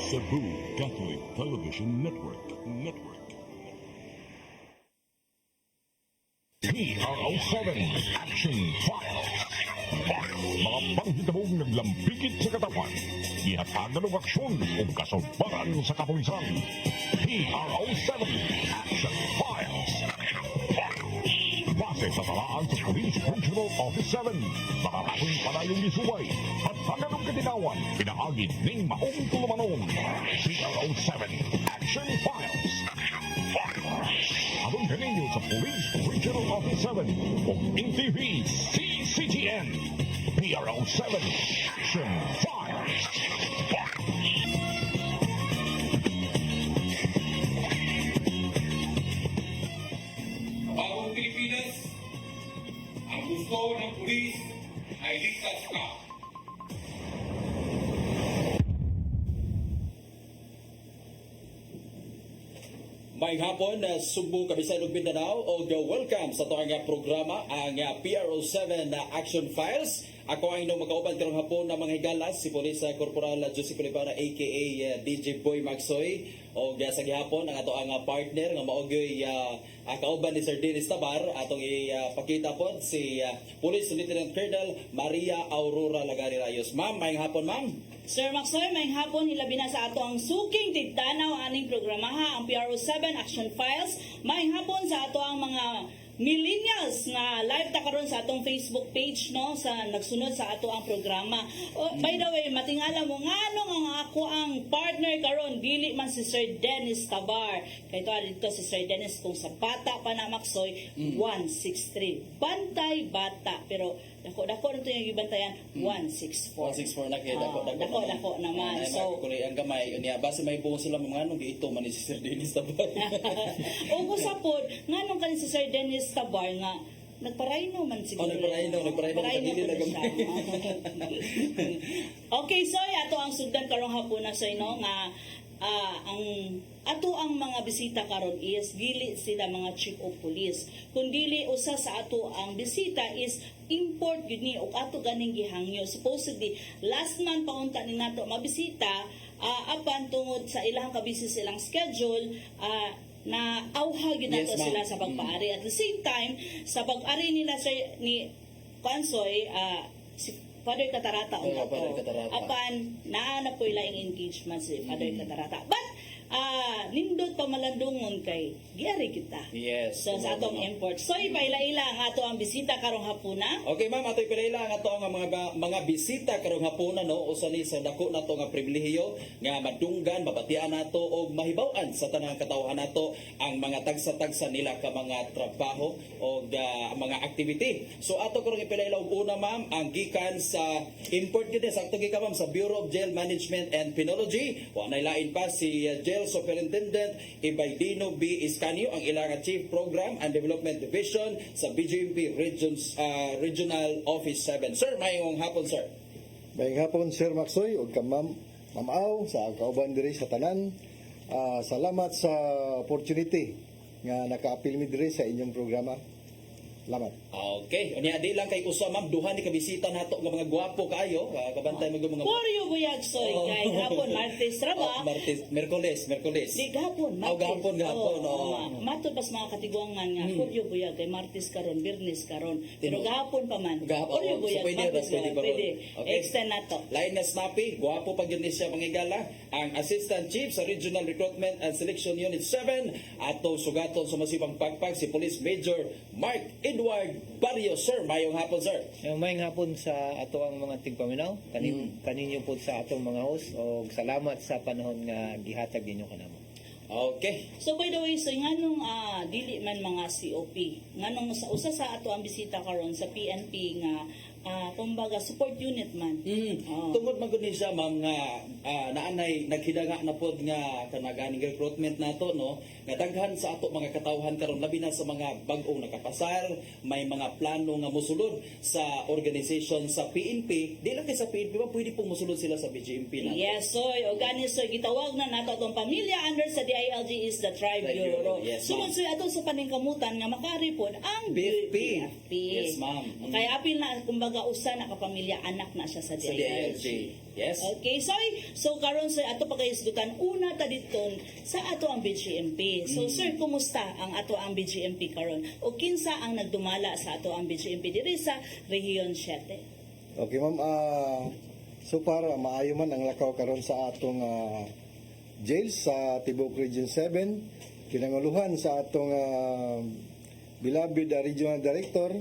Cebu Catholic Television Network. PRO7 Action File. Mga panghitabong naglambikit sa katawan. Ihatagan ng aksyon o kasumbaran sa kapulisan. PRO7 Action Files. Base sa talaan sa Police Regional Office 7, makakapong panayong isuway at haganong katinawan, pinaagid ng maong tulumanon. PRO7 Action Files. Abang kaninyo sa Police Regional Office 7 o NTV CCTN. PRO7 Action Files. Bagong Pilipinas, ang gusto ng pulis ay ligtas ka. May hapon na Subo, Kabisayog, Mindanao o welcome sa ito ang programa ang PRO7 na Action Files. Ako ang inyong magkauban karong hapon na mga higalas, si Police Corporal Jose Colibana aka DJ Boy Maxoy o sa gihapon ang ato ang partner nga maogoy kauban ni Sir Dennis Tabar atong ipakita po si Police Lieutenant Colonel Maria Aurora Lagari Rayos. Ma'am, may hapon ma'am. Sir Maxoy, may hapon hilabi na sa ato ang suking tigtanaw aning programaha ang PRO7 Action Files. May hapon sa ato ang mga millennials na live ta karon sa atong Facebook page no sa nagsunod sa ato ang programa. By the way, matingala mo nganong ang ako ang partner karon dili man si Sir Dennis Tabar. Kay to dito si Sir Dennis kung sa bata pa na Maxoy 163. Bantay bata pero dako nito yung ibantayan 164. 164 na kaya Dako naman. So kung ang gamay unya base may buong sila mga nganong giito man ni si Sir Dennis Tabar. o usapod nganong kan si Sir Dennis Tabar nga nagparayno man siguro. Nagparayno kadili na gamay. Okay, so ato ang sugdan karong hapon na sa ino nga ang ato ang mga bisita karon is dili sila mga chief of police kundili usa sa ato ang bisita is import gid ni og ato ganing gihangyo supposedly last month paunta ni nato mabisita apan tungod sa ilang kabisi silang schedule na auha gid nato sila sa pagpaari at the same time sa pag-ari nila sa ni Pansoy si Father Catarata apan naa po ilang engagement si Father Catarata but nindot pa malandungon kay giari kita. Yes. So sa atong import. So ipaila-ila ang ato ang bisita karong hapuna. Okay ma'am, ato ipaila ang ato ang mga bisita karong hapuna no usa ni sa dako nato nga pribilehiyo nga madunggan mabatian nato og mahibaw-an sa tanang katawhan nato ang mga tagsa-tagsa nila ka mga trabaho o mga activity. So ato karong ipaila og una ma'am ang gikan sa import gid sa ato gikan ma'am sa Bureau of Jail Management and Penology. Wa nay lain pa si Jail Superintendent Ibaydino B. Iscanio ang ilang Chief Program and Development Division sa BJMP Regional Office 7. Sir, mayong hapon sir. Mayong hapon Sir Maxoy ug mamaw sa kauban diri sa tanan. Salamat sa opportunity nga naka-apil mi diri sa inyong programa. Salamat. Okay, unya di lang kay usa ma'am duha ni kabisita nato nga mga gwapo kaayo, kabantay mo mga Poryo buyag soy kay hapon Martes ra ba? Martes, Merkoles. Di gahapon, Martes. Gahapon. Matod pas mga katiguangan nga poryo buyag kay Martes karon, Biyernes karon. Pero gahapon pa man. Poryo buyag, pwede. Okay. Extend nato. Lain na snappy, gwapo pag yun siya pangigala, ang Assistant Chief sa Regional Recruitment and Selection Unit 7, ato sugaton sa masipang pagpag si Police Major Mark Edward Barrios. Sir, mayong hapon sir. Mayong hapon sa ato ang mga tigpaminaw, kaninyo po sa atong mga host o salamat sa panahon nga gihatag ninyo kanamo. Okay. So by the way, so nganong dili man mga COP, nganong usa sa ato ang bisita karon sa PNP nga kumbaga support unit man. Tungod man gud ni siya ma'am nga naanay naghidaga na pod nga kanaganing recruitment nato no nga daghan sa ato mga katawhan karon labi na sa mga bag-ong nakapasar, may mga plano nga mosulod sa organization sa PNP, di lang kay sa PNP ba pwede pong mosulod sila sa BJMP nato. Yes, so organis so gitawag na nato atong pamilya under sa DILG is the Tribe Bureau. Yes, Sumod so ato sa paningkamutan nga makari pod ang BFP. BFP. Yes, ma'am. Kaya apil na kumbaga magausa na kapamilya anak na siya sa Sa DILG. Yes. Okay, so karon sir ato pa kayisdutan una ta didton sa ato ang BGMP. So sir, kumusta ang ato ang BGMP karon? O kinsa ang nagdumala sa ato ang BGMP diri sa Rehiyon 7? Okay, ma'am. So para maayo man ang lakaw karon sa atong jail sa Tibok Region 7, kinanguluhan sa atong beloved Regional Director,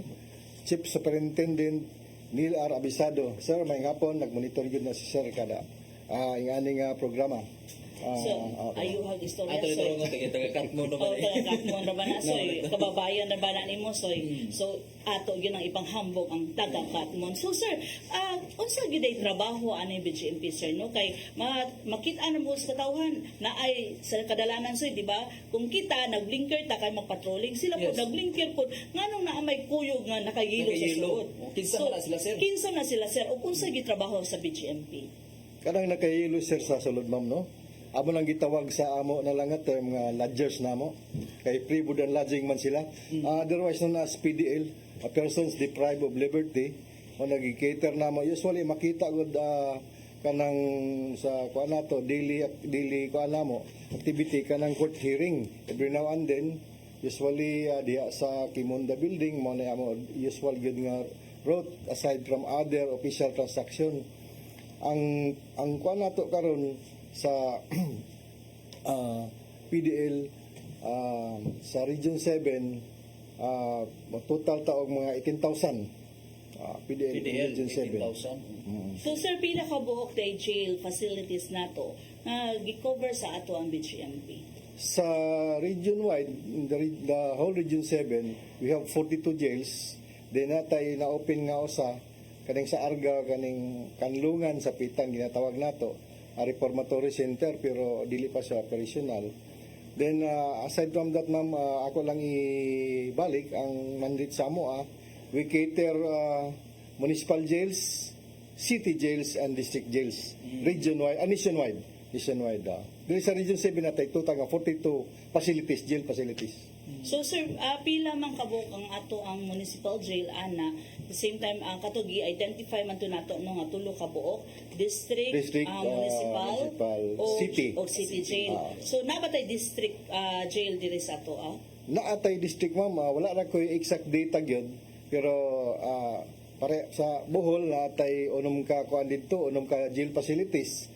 Chief Superintendent Neil R. Abisado. Sir, may hapon, nag-monitor yun na si Sir kada ang aning programa. So, ayuhag istorya Ato so. nito ko taga-cut mo Oh, naman. taga-kat mo na ba na soy, kababayan na ba na nimo soy. So ato yun ang ipanghambog ang taga-kat mo. So sir, unsa gyud ay trabaho ani BGMP sir no kay makita na mo sa katawhan na ay sa kadalanan soy di ba? Kung kita nagblinker ta kay magpatrolling sila po Yes. nagblinker po nganong naa may kuyog nga nakahilo sa Nakahilo. suod. Kinsa man na sila, sir? Kinsa na sila sir o unsa gyud trabaho sa BGMP? Kanang nakahilo sir sa sulod ma'am no. Amo nang gitawag sa amo na lang at mga lodgers namo. Kay free food and lodging man sila. Otherwise known as PDL, persons deprived of liberty. O nagi-cater namo. Usually makita gud kanang sa kuan nato daily kuan namo activity kanang court hearing every now and then. Usually diha sa Kimunda building mo na amo usual gud nga route aside from other official transaction. Ang kuan nato karon sa PDL sa Region 7 total taog mga 18,000 PDL, Region 7. 18,000. So sir, pila ka buok tay jail facilities nato na gi-cover sa ato ang BGMP? Sa region wide, in the whole Region 7, we have 42 jails. Then natay na open nga usa kaning sa Arga kaning kanlungan sa Pitan ginatawag nato a reformatory center pero dili pa siya operational. Then aside from that ma'am, ako lang ibalik ang mandate sa amo we cater municipal jails, city jails and district jails region-wide, nationwide. Dili sa Region 7 natay total nga 42 facilities, jail facilities. So sir, pila man kabuk ang ato ang municipal jail ana the same time kato gi-identify man to nato no nga tulo ka buok district, municipal city. o city jail. So nabatay district jail diri sa ato Naatay district ma'am, wala ra ko exact data gyud pero pare sa Bohol naatay unom ka kuan didto, unom ka jail facilities.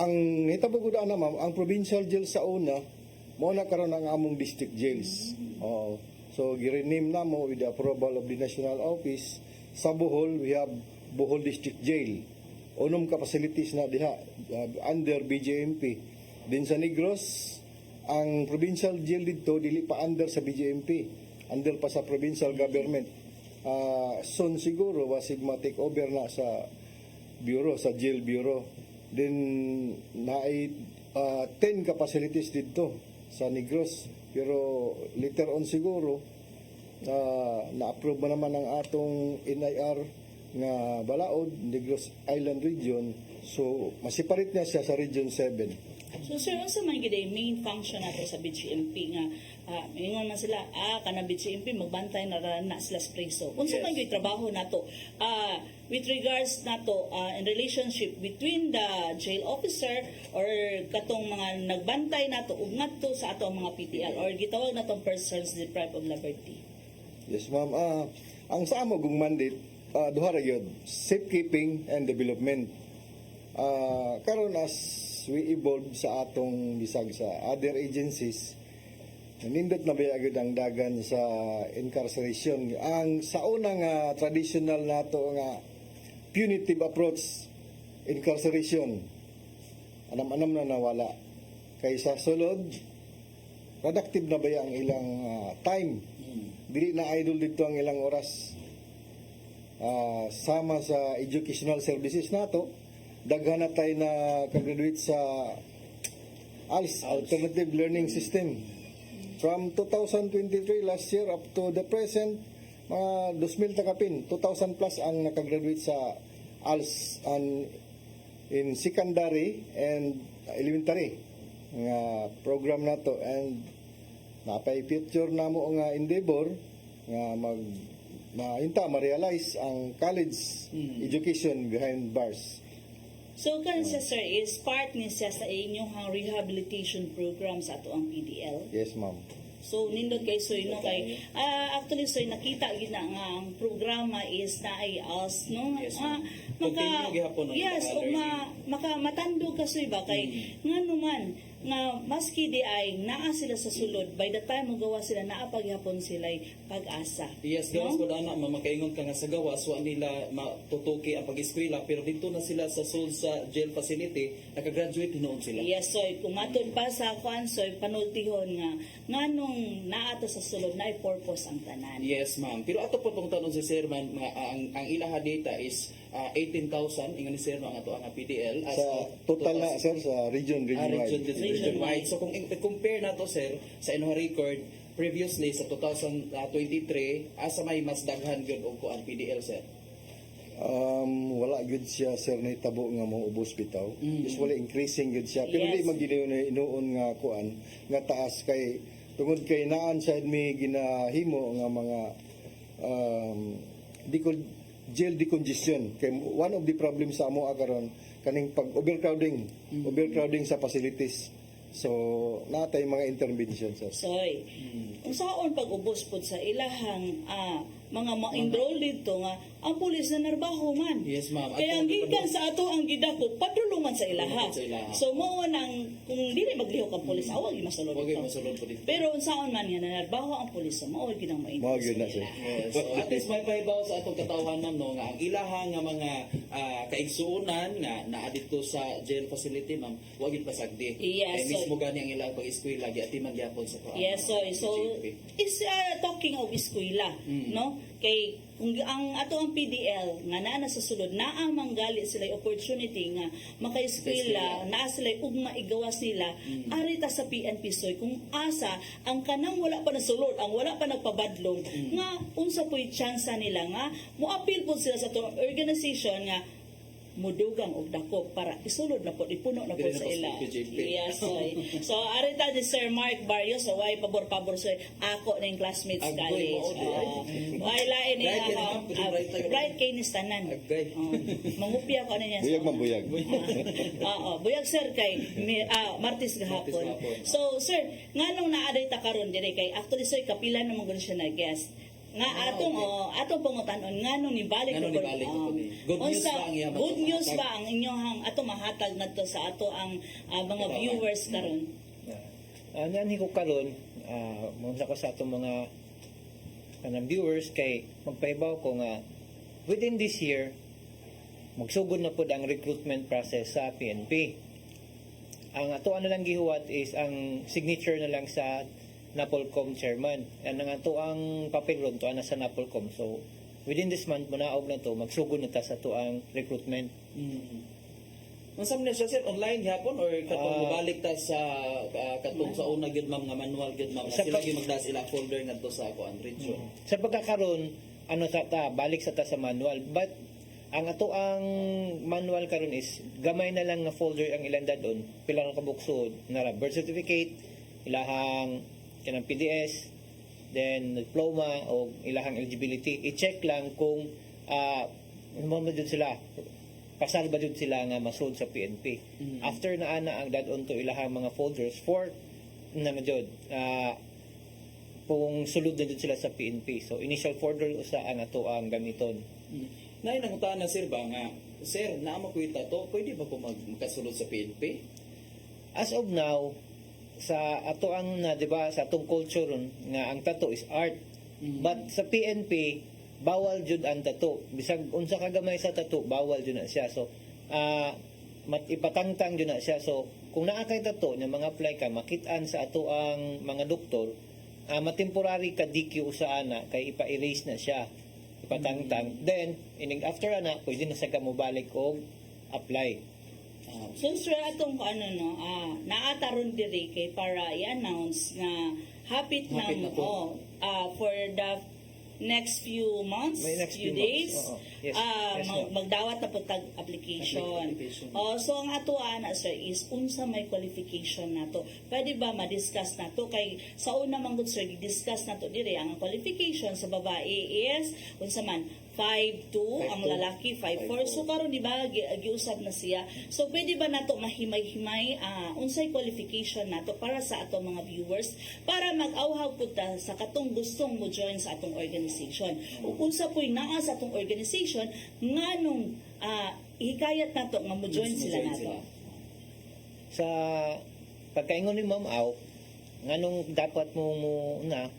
Ang hitabo gud ana ma'am, ang provincial jail sa una mo na karon ang among district jails. Oo. So gi-rename na mo with the approval of the national office. Sa Bohol we have Bohol District Jail. Unom ka facilities na diha under BJMP. Din sa Negros ang provincial jail dito dili pa under sa BJMP. Under pa sa provincial government. Soon siguro wasig ma-take over na sa bureau, sa jail bureau. Then naay 10 ka facilities dito sa Negros pero later on siguro na-approve mo naman ang atong NIR nga Balaod, Negros Island Region, so masiparit na siya sa Region 7. So sir, unsa man gid ay main function nato sa BGMP nga ingon man sila kana BGMP magbantay na na sila sa preso. Unsa man gyud trabaho nato with regards nato in relationship between the jail officer or katong mga nagbantay nato ug ngadto sa ato mga PTL or gitawag natong persons deprived of liberty. Yes ma'am, ang sa amo gong mandate duha ra gyud, safekeeping and development. Karon as we evolve sa atong bisag sa other agencies, nindot na ba agad ang dagan sa incarceration. Ang sa unang traditional nato nga punitive approach incarceration, anam-anam na nawala. Kaysa sulod, productive na ba ang ilang time? Dili na idol dito ang ilang oras. Sama sa educational services nato, daghan na tayo na graduate sa ALS, Alternative Learning System. From 2023 last year up to the present, mga 2,000 takapin, 2,000 plus ang nakagraduate sa ALS in secondary and elementary nga program na to. And napay future na mo nga endeavor nga mag ma-realize ang college education behind bars. So kan siya sir is part ni siya sa inyong rehabilitation program sa ato ang PDL. Yes, ma'am. So nindot kay Soy no kay actually Soy nakita gid na nga ang programa is na ay us no Yes, Ah, Continue gihapon ang yes o learning. matandog ka Soy ba kay ngano man nga maski di ay naa sila sa sulod by the time magawa sila naa paghapon sila pag-asa. Yes, gawas ko ana makaingon ka nga sa gawas wa nila matutuki ang pag-eskwela pero dito na sila sa sul sa jail facility nakagraduate hinoon sila. Yes, Soy, kung matod pa sa kwan, Soy, panultihon nga, nganong naato sa sulod na ay purpose ang tanan. Yes, ma'am. Pero ato po tong tanong sa sir man ang ilaha data is 18,000 ingon ni sir no ang ato ang PDL as Sa total na, sir, sa region region wide. So kung compare nato sir sa inyong record previously sa 2023 asa may mas daghan gyud og kuan PDL sir. Wala gud siya, sir, na itabo nga mo ubos bitaw. Usually increasing gud siya. Pero Yes. di inuon nga kuan nga taas kay tungod kay naan sa mi ginahimo nga mga jail decongestion. Kay one of the problems sa amo karon kaning pag overcrowding sa facilities. So natay mga intervention, sir. Soy, kung saon pag-ubos po sa ilahang mga ma-enroll dito nga, ang pulis na narbaho man. Yes, ma'am. Kaya ang gikan sa ato ang gidako, padulungan sa ilaha. Sa ilaha. So, mo nang, kung dili maglihok ang pulis, awag yung masulod Wag ito. masulod po dito. Pero kung saon man nga, nanarbaho ang pulis, so mawag yun ang Mao gyud na, sir. Yes. So at least may pahibaw sa atong katawhanan no nga ang ilaha nga mga kaigsuonan nga naa dito sa jail facility ma'am wa gid pasagdi. Yes, Kay mismo so- gani ang ilang pag-eskwela giatiman gyapon sa kuan. Yes, so is talking of eskwela, no? Kay kung ang ato ang PDL nga naa na sa sulod na ang manggali sila opportunity nga makaeskwela naa sila ug maigawas nila ari ta sa PNP Soy kung asa ang kanang wala pa nasulod ang wala pa nagpabadlong nga unsa po'y tsansa nila nga moapil po sila sa atong organization nga mudugang og dako para isulod na po ipuno na po Dili na sa po sa ila. PJP. Yes, so ari ta ni Sir Mark Barrios so why pabor so ako na yung classmates Agay, college. mao di, Ay lain ni Bright yan, ma'am. Bright tayo. bright kay ni tanan. Agay. Mangupya ko na niya. Buyag man buyag. Oo, buyag sir kay Martes gahapon. gahapon. So sir, nganong naaday ta karon dire kay actually sir kapila na mo siya na guest. Nga atong pangutan-on nganong nibalik Nganong ko nibalik ko ni? Good news ba ang iyang good news mahatag? ba ang inyong ato mahatag ngadto sa ato ang mga viewers karon? Nani ko karon, muna ko sa atong mga kanang viewers kay magpaibaw ko nga within this year magsugod na pud ang recruitment process sa PNP. Ang ato ano lang gihuwat is ang signature na lang sa Napolcom chairman. Yan ang ato ang papel ron to ana sa Napolcom. So within this month manaog na to magsugod na ta sa to ang recruitment. Unsam na siya sir online gyapon or katong Ah. mobalik ta sa katong sa una gid ma'am nga manual gid ma'am Sa sila pag- gyud magdas ila folder ngadto sa kuan region. Sa pagkakaroon, ano sa ta, balik sa ta sa manual. But, ang ato ang manual karon is, gamay na lang nga folder ang ilang dadon, pilang kabuksod, na birth certificate, ilahang kanang PDS, then diploma, o ilahang eligibility. I-check lang kung, ano ba dun sila, pasal ba dun sila nga masud sa PNP. After na ana ang dadon to ilahang mga folders for, na jud, kung sulod na dun sila sa PNP. So, initial folder usa ang ato ang gamiton. Nay nangutan na sir ba nga sir naamo ko ita to pwede ba ko makasulod sa PNP? As of now, sa ato ang na, di ba, sa atong culture ron, nga ang tattoo is art. But sa PNP, bawal jud ang tattoo. Bisag unsa ka gamay sa tattoo, bawal jud na siya. So, ipatangtang jud na siya. So, kung naa kay tattoo, na mga apply ka, makitaan sa ato ang mga doktor, matemporary ka DQ sa ana, kay ipa-erase na siya. Ipatangtang. Then, after ana, pwede na sa ka mo balik o apply. So sir atong naataron diri kay para i-announce nga hapit Hapit na na po. for the next few months, May next few few days, months. Oo. Yes. Yes, ma'am. magdawat na po tag application. So ang ato ana sir is unsa may qualification nato. Pwede ba ma-discuss nato kay sa una man gud sir discuss nato dire ang qualification sa babae is unsa man 5'2", ang lalaki 5'4". So karon di ba giusab na siya. So pwede ba nato mahimay-himay unsay qualification nato para sa ato mga viewers para mag-awhaw pud ta sa katong gustong mo join sa atong organization. Ug unsa po'y naa sa atong organization nganong hikayat nato nga mo join sila nato. Sa pagkaingon ni Ma'am Au, nganong dapat mo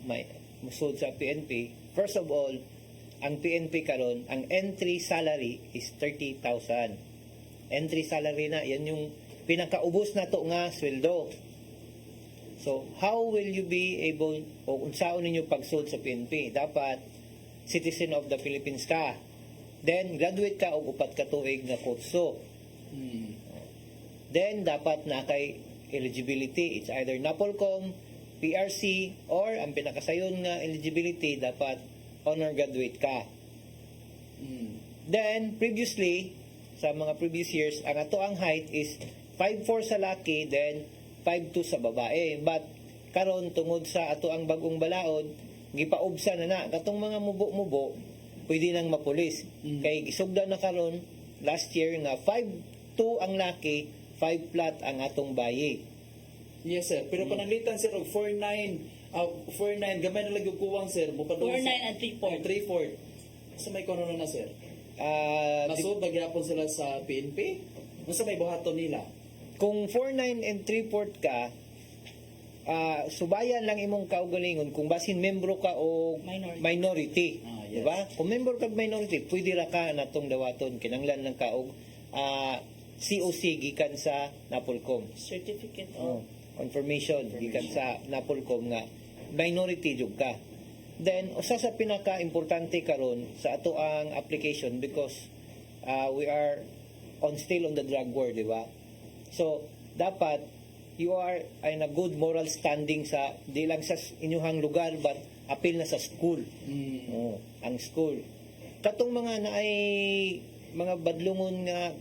may musod sa PNP, first of all, ang PNP karon, ang entry salary is 30,000. Entry salary na, yan yung pinakaubos na to nga sweldo. So, how will you be able, o unsaon ninyo pagsud sa PNP? Dapat, citizen of the Philippines ka. Then, graduate ka og upat ka tuig na kurso. Then, dapat na kay eligibility. It's either NAPOLCOM, PRC, or ang pinakasayon nga eligibility, dapat honor graduate ka. Then, previously, sa mga previous years, ang ato ang height is 5'4" sa laki, then 5'2" sa babae. But, karon tungod sa ato ang bagong balaod, gipaubsa na na. Katong mga mubo-mubo, pwede nang mapulis. Kay gisugdan na karon last year nga 5'2" ang laki, 5 flat ang atong bayi. Yes sir, pero pananglitan sir og 4'9", 4'9", gamay na lang yung kuwang sir. 4'9" and 3'4". 3'4". Sa may kono na sir. Di- Nasud nagyapon sila sa PNP. Unsa may buhaton nila? kung 4'9" and 3/4 ka, subayan lang imong kaugalingon kung basin membro ka o minority. Yes. Diba? Kung member ka minority, pwede ra ka natong dawaton. Kinanglan lang ka og COC gikan sa Napolcom. Certificate Oh, of confirmation gikan sa Napolcom nga minority jud ka. Then usa sa pinaka-importante karon sa ato ang application because we are still on the drug war, di ba? So dapat you are in a good moral standing sa di lang sa inyuhang lugar but apil na sa school. Oh, ang school. Katong mga naay mga badlungon nga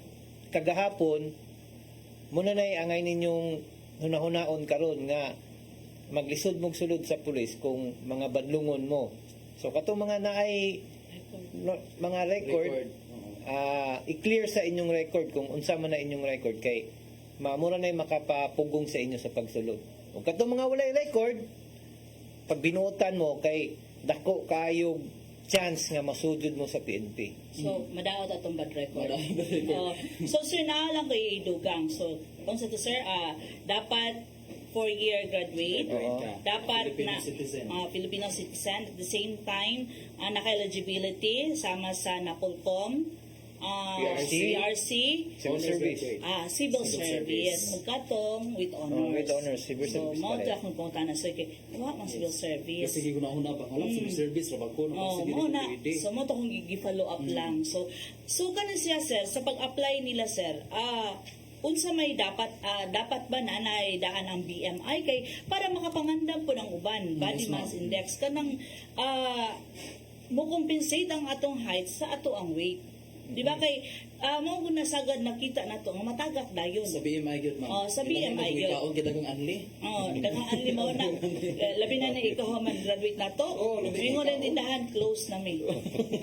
kagahapon muna na angay ninyong hunahunaon karon nga maglisod mong sulod sa pulis kung mga badlungon mo. So katong mga naay mga record, i-clear sa inyong record kung unsa man na inyong record kay mamura na makapapugong sa inyo sa pagsulod. Kung katong mga walay record, pag binuotan mo kay dako kayog chance nga masudod mo sa PNP. So, madaot atong bad record. Madaot bad record. So, sir, naa lang kayo idugang. So, kung sa to, sir, dapat 4-year graduate. Oo. Dapat Filipino na citizen. Filipino citizen. At the same time, naka-eligibility sama sa NAPOLCOM, PRC, Civil service. civil service. Magkatong with honors. With honors, civil So, service mo pala. ta akong punta na sir kay wa man civil service. Kasi guna-una ba alam sa service ra ba ko Oh, sige mo na. pwede. So mo to kung gi-follow up lang. So kanin siya sir sa pag-apply nila sir. Unsa may dapat ba nanay daan ang BMI kay para makapangandam po ng uban body mass index kanang mo compensate ang atong height sa ato ang weight. Di ba kay mo kung nasagad nakita nato nga matagak dayon. Sa BMI gyud ma'am. Oh, sa BMI gyud. Kaon gidagong anli. Oh, daghang anli mo na. Labi na ikaw man graduate na to. Oh, labi na Ingon ikaw. din tindahan close na mi.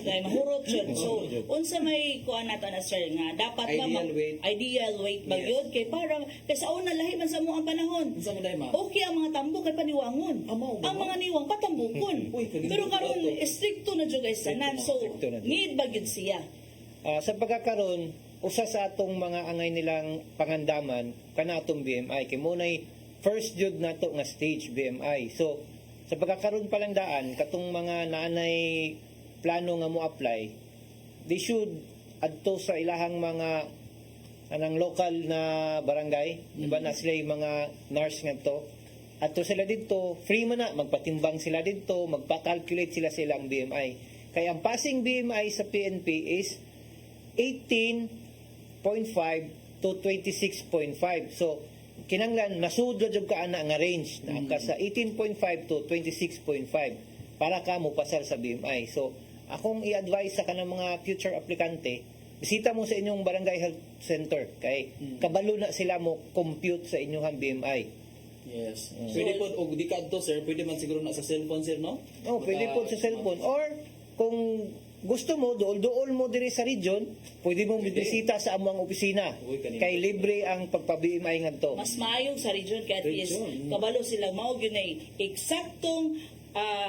Kay mahurot jud. So, unsa may kuan nato na sir nga dapat Ideal weight. ideal weight ba Yes. gyud kay para kay sa una lahi man sa mo ang panahon. Unsa man day ma'am? Okay ang mga tambok kay paniwangon. Mao ba? Ang mga niwang patambukon. Uy, kalimutan Pero karon ko to. stricto na jud guys tanan. So, Stricto na jud. need ba gyud siya? Sa pagkakaroon, usa sa atong mga angay nilang pangandaman kana atong BMI kay munay first jud nato nga stage BMI. So sa pagkakaroon pa lang daan katong mga naanay plano nga mo apply, they should adto sa ilahang mga anang local na barangay, di ba na sila yung mga nurse nga to. Adto sila dito, free man na magpatimbang sila dito, magpa-calculate sila silang BMI. Kaya ang passing BMI sa PNP is 18.5 to 26.5. So, kinanglan, nasudlo jud ka ana nga range na ka sa 18.5 to 26.5. para ka mo pasar sa BMI. So, akong i-advise sa kanang mga future aplikante, bisita mo sa inyong barangay health center kay kabalo na sila mo compute sa inyong BMI. Yes. Pwede po, og di kadto sir, pwede man siguro na sa cellphone sir, no? Oh, pwede po sa cellphone. Or, kung gusto mo, dool mo diri sa region, pwede mong bisita sa amuang opisina. Uy, kanina. Kay libre ang pagpa-BMI ngadto. Mas maayong sa region kaya at least Region. kabalo sila mao gyud ay eksaktong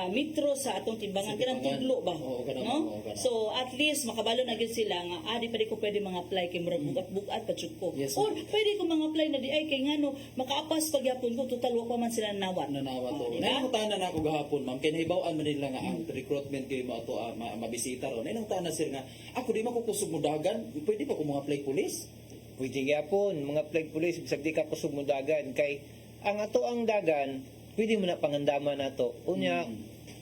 metro sa atong timbangan Sa kanang timbangan. tudlo ba, Oo, kanang- no? oo, kanang. So at least makabalo na gyud sila nga di pa di ko pwede mga apply kay murag bugat-bugat pa jud ko. Yes, Or ma'am. pwede ko mga apply na di ay kay ngano makaapas pagyapon ko total wa pa man sila nawat. Nanawa to. Diba? Nanangutan na ako gahapon, ma'am. Kaya nahibawan man nila nga ang recruitment kayo mo ato mabisita ron. Nanangutan na sir nga, ako di makukusog mo dagan, pwede pa ko mga apply police? Pwede gyapon mga flag police bisag di ka kusog mo dagan kay ang ato ang dagan pwede mo na pangandaman nato. Unya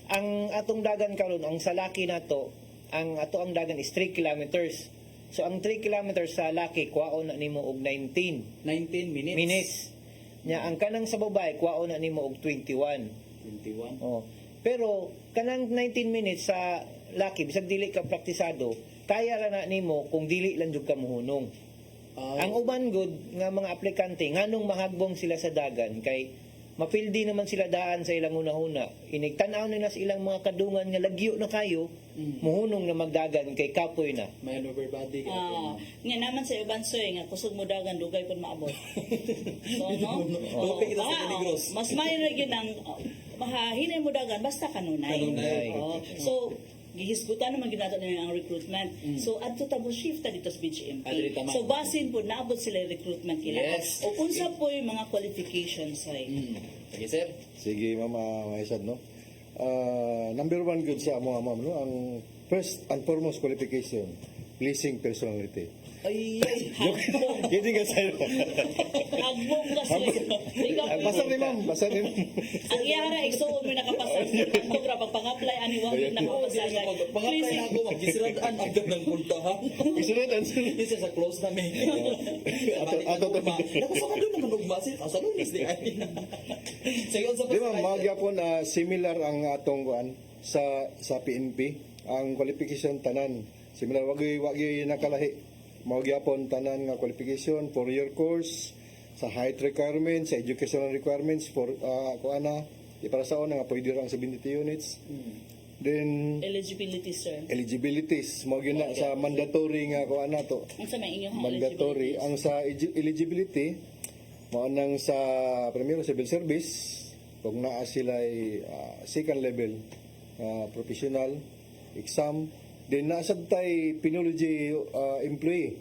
ang atong dagan karon ang salaki nato ang ato ang dagan is 3 kilometers. So ang 3 kilometers sa laki kuwaon na nimo og 19 19 minutes. minutes. Nya ang kanang sa babae kuwaon na nimo og 21. 21. Oh. Pero kanang 19 minutes sa laki bisag dili ka praktisado, kaya ra na nimo kung dili lang jud ka mohunong. Ang uban good nga mga aplikante nganong mahagbong sila sa dagan kay mapildi naman sila daan sa ilang una-una. Inigtanaw nila sa ilang mga kadungan nga lagyo na kayo, muhunong na magdagan kay kapoy na. may over body ka. Nga naman sa uban soy nga kusog mo dagan dugay pud maabot. So no. Lupit kita sa Negros. Mas mayroon yun ang mahahinay mo dagan basta kanunay. Kanunay. Oo. So gihisgutan naman ginato nila ang recruitment. So adto ta mo shift ta dito sa BGMP. Adto tama. So basin po naabot sila yung recruitment kila. Yes. O unsa po yung mga qualifications ay. Sige sir. Sige, Mama Maisad, no? Number one good sa amo, ma'am, no? Ang first and foremost qualification, pleasing personality. Ay, Hindi ka sa'yo. Agbong kasi. Ikaw Basta ni ma'am, basta ni ma'am. ang iyara igsuon mo nakapasas sa ra pag-apply ani wa mo nakapasas. Pangapay na ako, magkisiradaan agad ng puntahan. Isunod, ang sunod. Isa sa close na may. Ato. Nakasama doon naman ugmasin. Sa lunes di ay. Sige, unsa pa Di ba, sa- magyapon similar ang atong kuan sa PNP. Ang qualification tanan. Similar, wagi nakalahi. Magyapon tanan nga qualification, 4-year course, sa height requirements, sa educational requirements, for kuana, para sa una nga pwede ra ang 70 units. Then, Eligibility sir. eligibilities, mo gyud na sa mandatory nga kuana to. Unsa may inyong Mandatory. eligibility? Ang sa eligibility, mao nang sa primero civil service, kung naa sila ay second level professional exam, then nasa tay pinology employee.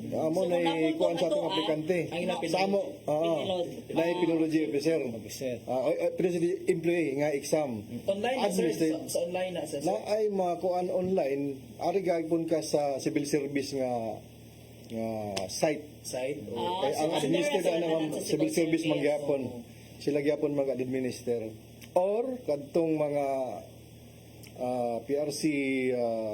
Amo So, na kung napon kuan ko sa atong ato, aplikante. ang inapin- Sa amo, Pinilod. na pinology officer. Officer. Pinology employee nga exam. Online na sir. Administrative. Sa online na sir. Na ay mga kuan online, ari gagpon ka sa civil service nga site. Site. Ah, Kaya so ang under administrator sa na tanan sa civil service service. magyapon. Sila gyapon mag-administer. Or kadtong mga PRC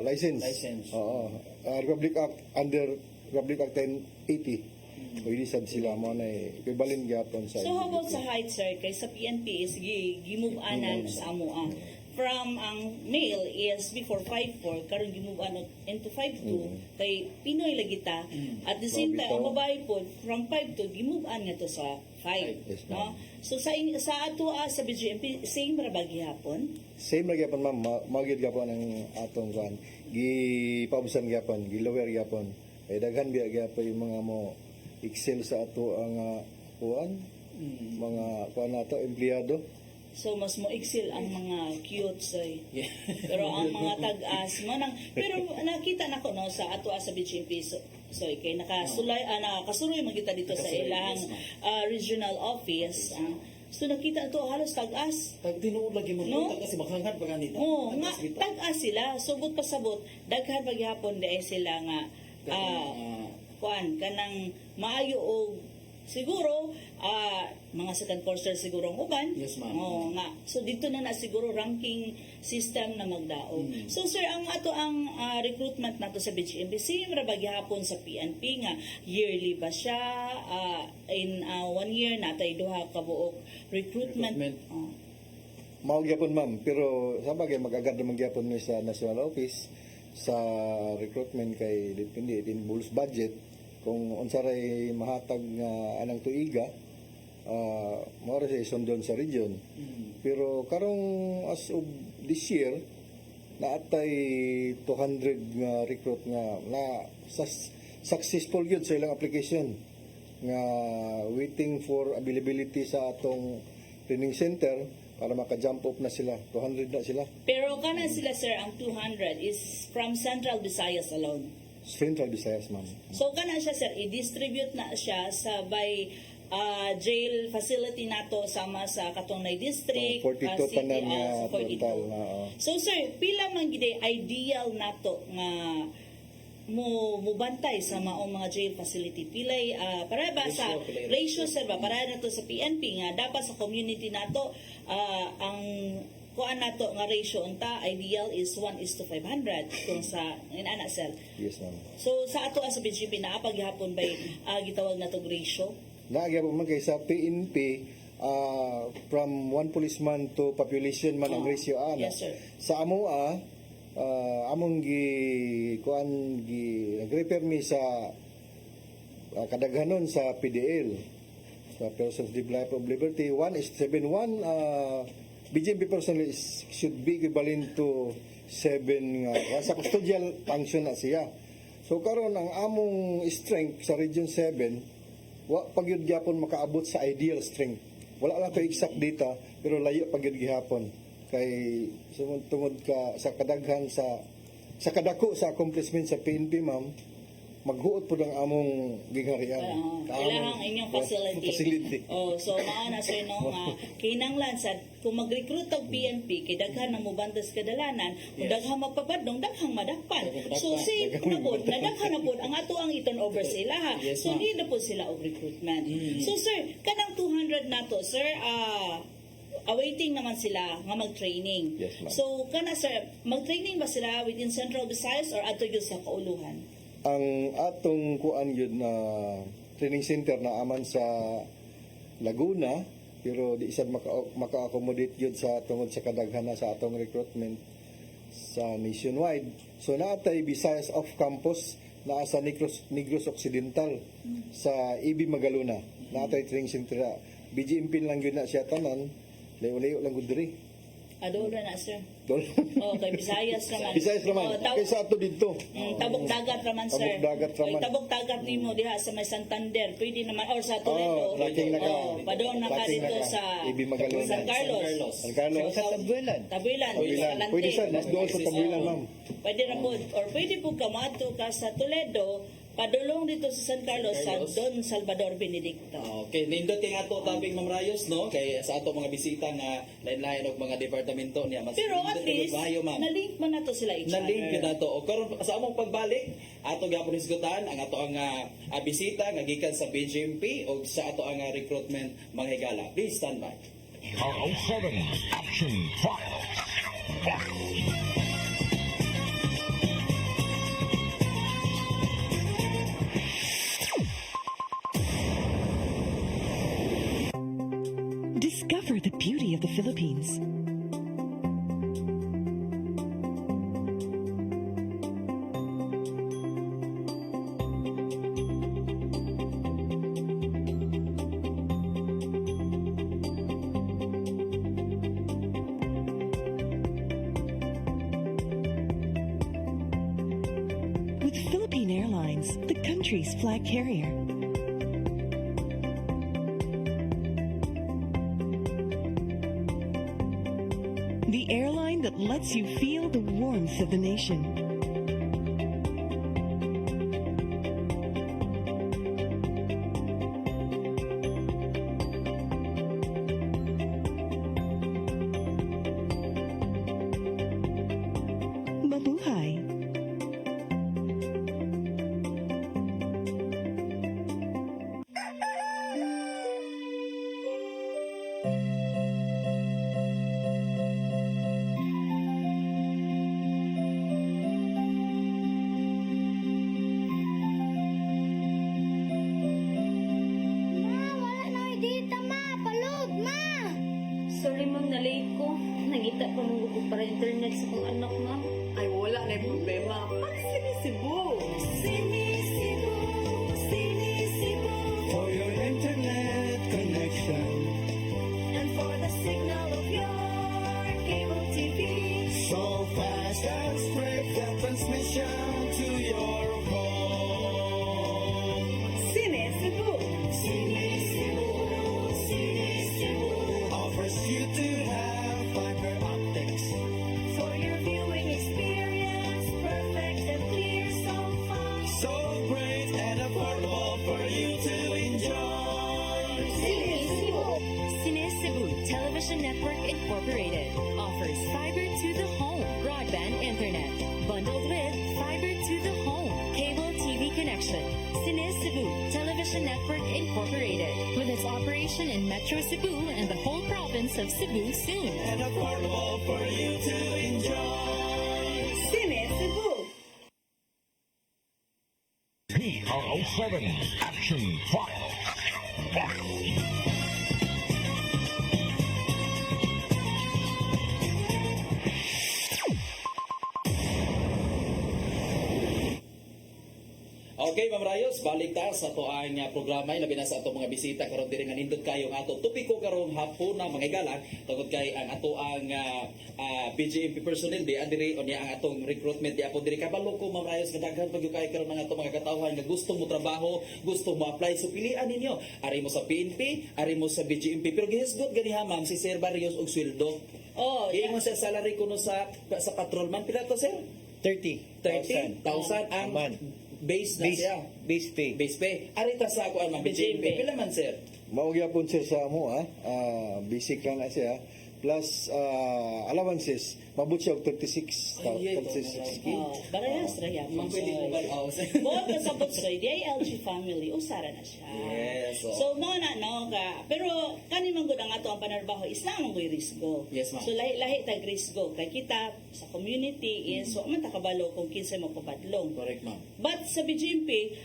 license. License. Oo. Republic Act under Republic Act 1080. Pwede sad sila mo na equivalent gyapon sa So how about LGBT. sa height sir kay sa PNP is gi-move anan sa amo from ang male is before 5'4 karon gi-move anan into 5'2 kay Pinoy lagi ta at the same time ang babae po from 5'2 gi-move an nga to sa 5 Yes, no so sa ato sa BGMP same ra ba gihapon Same ra gyapon ma'am, magid gyapon ang atong kuan. Gipaubusan gyapon, gilower gyapon. Kay daghan biya gyapon yung mga mo excel sa ato ang kuan, mga kuan nato empleyado. so mas mo excel ang mga cute say Yeah. pero ang mga tag-as manang pero nakita nako no sa ato sa BGMP so kay nakasuloy man kita dito sa Nakasuloy, ilang yes, regional office so nakita to halos tag-as Pag tinuod lagi mo No? kasi maghangad pa ganito. oh nga tag-as sila sugod pasabot daghan pagyapon dai sila nga kuan kanang maayo og siguro mga second courser siguro ang uban. Yes, ma'am. Oo nga. So dito na siguro ranking system na magdaog. So sir, ang ato ang recruitment nato sa BGMP, same ra ba gihapon sa PNP nga yearly ba siya in 1 year natay duha ka buok recruitment. Recruitment. mao gyapon ma'am, pero sa bagay mag-agad naman gyapon mi sa national office sa recruitment kay depende din bulls budget kung unsa ray mahatag nga anang tuiga mao ra siya isundon sa region. Pero karong as of this year naatay 200 nga recruit nga na successful gyud sa ilang application nga waiting for availability sa atong training center para maka-jump up na sila. 200 na sila. Pero kana sila sir, ang 200 is from Central Visayas alone. Central Visayas, ma'am. So kana siya sir, i-distribute na siya sa by jail facility nato sama sa Katunay District, 42 city, tanan nga sa 42. total na. So sir, pila man gid ideal nato nga mo bantay sa maong mga jail facility pilay para ba sa ratio sir ba para nato sa PNP nga dapat sa community nato ang kuan nato nga ratio unta ideal is 1:500 kung sa inana sir. Yes, ma'am. So sa ato sa BGP na paghapon bay gitawag natong ratio. Naagya pa man kay sa PNP from one policeman to population man ang ratio ana. Yes, sir. Sa amoa among nag-repair mi sa kadaghanon sa PDL sa Persons Deprived of Liberty 1:71 BGMP personnel should be equivalent to 7 nga sa custodial function na siya. So karon ang among strength sa Region 7 wa pagyud gyapon makaabot sa ideal strength. Wala lang to exact data pero layo pagyud gihapon kay tungod ka sa kadaghan sa kadako sa accomplishment sa PNP ma'am maghuot po ang among gingharian. Kailangan inyong facility. Oh, so mao na sir no nga kinanglan sa kung mag-recruit og PNP kay daghan na mo bandas kadalanan, kung daghan magpapadong daghang madakpan. So si kunapod na daghan na pod ang ato ang i-turn over sa ilaha. So need na po sila og recruitment. So sir, kanang 200 nato sir awaiting naman sila nga mag-training. Yes, ma'am. So kana sir, mag-training ba sila within Central Visayas or ato gyud sa kauluhan? Ang atong kuan yun na training center na aman sa Laguna pero di sad maka-accommodate yun sa tungod sa kadaghan na sa atong recruitment sa nationwide. So naatay Visayas off campus naa sa Negros Occidental sa EB Magaluna. Naatay training center. BGMP lang yun na siya tanan. Layo-layo lang gud diri. Adoro na sir. Dol. Oh, kay Visayas naman. Visayas naman. Oh, Kaysa ato dito. Tabok dagat naman sir. Tabok dagat naman. Oy, tabok dagat nimo diha sa may Santander. Pwede naman or sa Toledo. tracking na ka. Padong na ka Tracking na dito ka. sa Ibi Magalona. San Carlos. San Carlos. Sa Tabuelan. Tabuelan, Tabuelan. Escalante. Pwede sa mas doon sa Tabuelan, ma'am. Pwede na po or pwede po ka maato ka sa Toledo, padulong dito sa San Carlos, sa Don Salvador Benedicto. Okay, nindot kay ato topic Ma'am Rayos no kay sa ato mga bisita nga lain-lain og mga departamento niya mas Pero at nindot kay least, maayo, ma'am. na-link man nato sila each Na-link other. yun nato. O karon sa among pagbalik, ato gyapon isgutan ang ato ang bisita nga gikan sa BGMP o sa ato ang recruitment mga higala. Please stand by. R07 Action Fire. Discover the beauty of the Philippines. With Philippine Airlines, the country's flag carrier. The airline that lets you feel the warmth of the nation. Mabuhay. makita pa mong ko para internet sa kong anak, ma'am. Ay, wala na yung problema. Pag-sinisibo. For your internet connection. And for the signal of your cable TV. So fast and straight the transmission to your home. Sinisibo. Offers you to have fiber optics. For your viewing experience, perfect and clear so far. So great and affordable for you to enjoy. Cine Cebu Television Network Incorporated offers fiber to the home broadband internet bundled with fiber to the home cable TV connection. Cine Cebu Television Network Incorporated with its operation in Metro Cebu and the whole province of Cebu soon. And affordable for you to enjoy. Sinisibo. PRO7 Action File. Okay, Ma'am Rayos, balik ta sa ato ang programa, labi na sa ato mga bisita karon diri nga nindot kayo ang ato topiko karong hapon na mga igalan tungod kay ang ato ang BGMP personnel di andiri unya ang atong recruitment di apo diri kabalo ko, Ma'am Rayos, kadaghan pag kayo karon ang ato mga katawhan nga gusto mo trabaho, gusto mo apply, so pilian ninyo ari mo sa PNP, ari mo sa BGMP, pero gihisgot gani ha, Ma'am, si Sir Barrios og sweldo. Oh, Iya mo sa salary kuno sa patrolman pila to, Sir? 30,000 30,000 a ang month. base na siya. Base pay. Base pay. Arita sa ako ang BJP. Pila man, sir? Maugyapon sir sa amo basic lang na siya plus allowances mabot siya og 36 36 barayas raya. Mang pwede ko ba? Oh, sir. Buot na sabot sa DILG family, usara na siya. Yes, so- So, mo na, no, ka. Pero, kani man gud ang ato ang panarbaho, isla man gud risgo. Yes, ma'am. So, lahi tag risgo. Kay kita, sa community is, so, man takabalo kung kinsa mo papadlong. Correct, ma'am. But sa BGMP,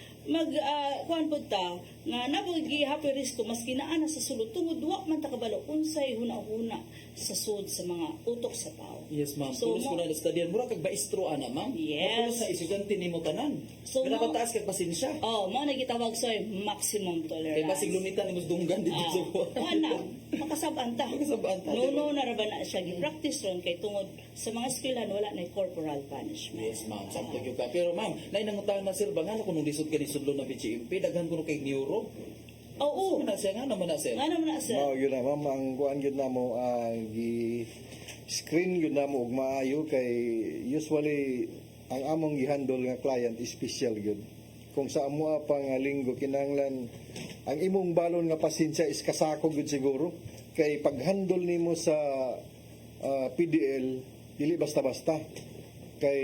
kuan pud ta nga nabugi happy risk maski naa na sa sulod tungod wa man ta kabalo unsay huna-huna sa sud sa mga utok sa tao. Yes, ma'am. So, Pulis ko na studian. Mura kag maestro, ana, ma'am. Yes. Mapulot sa estudyante ni mo tanan. So, Kaya ma'am- taas kag pasensya. Oh, mo na gitawag sa maximum tolerance. Kaya basig lunitan ni mo dunggan dito sa buwan. Ana, makasabaan ta. Makasabaan ta, No, na raban na siya gi-practice ron kay tungod sa mga skillan wala na corporal punishment. Yes, ma'am. Sakto gyud ka. Pero, ma'am, nainangutan na, sir, ba nga na kung lisod ka ni sudlo na BGMP, daghan ko kay neuro. Oo. Ano na siya nga naman na, sir? Ano man na sir? mao gyud na ma'am ang kuan gyud namo gi screen gyud namo og maayo kay usually ang among gihandle nga client is special gyud kung sa amo pa nga linggo kinahanglan ang imong balon nga pasensya is kasako gyud siguro kay paghandle nimo sa PDL dili basta-basta kay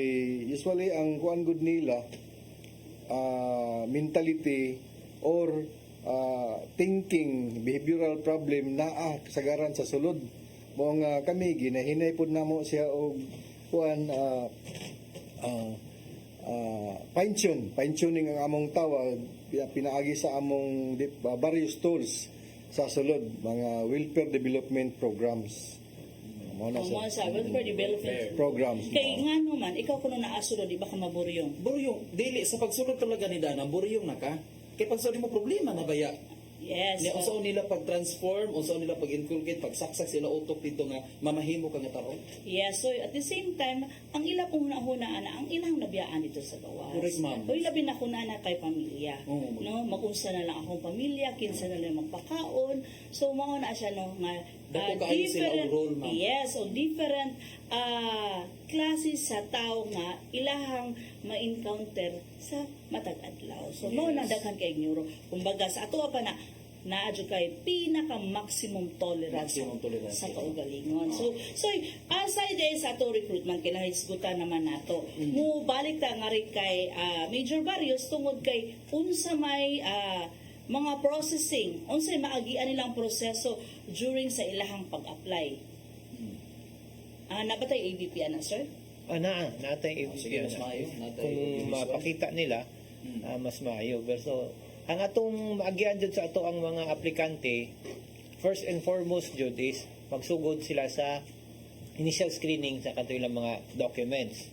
usually ang kuan gud nila mentality or thinking behavioral problem naa kasagaran sa sulod mo nga kami ginahinay pud namo siya og kuan fine tuning ang among tawag pinaagi sa among various tools sa sulod mga welfare development programs mo na Mo sa sa welfare development programs Kay nga naman, ikaw kuno naasulod, di ba ka maburyong? Buryong, dili sa pagsulod talaga ni Dana, buryong na ka. Kay pag mo problema na baya. Yes. Ni unsa nila pag-transform, unsa nila pag-inculcate, pagsaksak sila utok dito nga mamahimo ka nga tarong. Yes, so at the same time, ang ila pong hunahunaan na ang ilang nabiyaan dito sa gawas. Correct, ma'am. Uy, labi na kuna na kay pamilya. Oo, ma'am. No, makunsa na lang akong pamilya, kinsa na lang magpakaon. So, mao na siya no nga Dako kaayo sila og role, ma'am. Yes, o different classes sa tao nga ilahang ma-encounter sa matag adlaw. So, mao na daghan kay neuro. Kumbaga sa ato pa na naadyo kay pinaka maximum tolerance Maximum tolerance. sa kaugalingon. So aside din sa ato recruitment kinahisgutan naman nato. Mo balik ta nga rin kay Major Barrios tungod kay unsa may mga processing, unsay maagian nilang proseso during sa ilahang pag-apply. Nabatay ABP ana, sir? Natay Sige, mas maayo. Natay kung visual. mapakita nila mas maayo pero ang atong maagian jud sa ato ang mga aplikante first and foremost jud is magsugod sila sa initial screening sa katulang mga documents.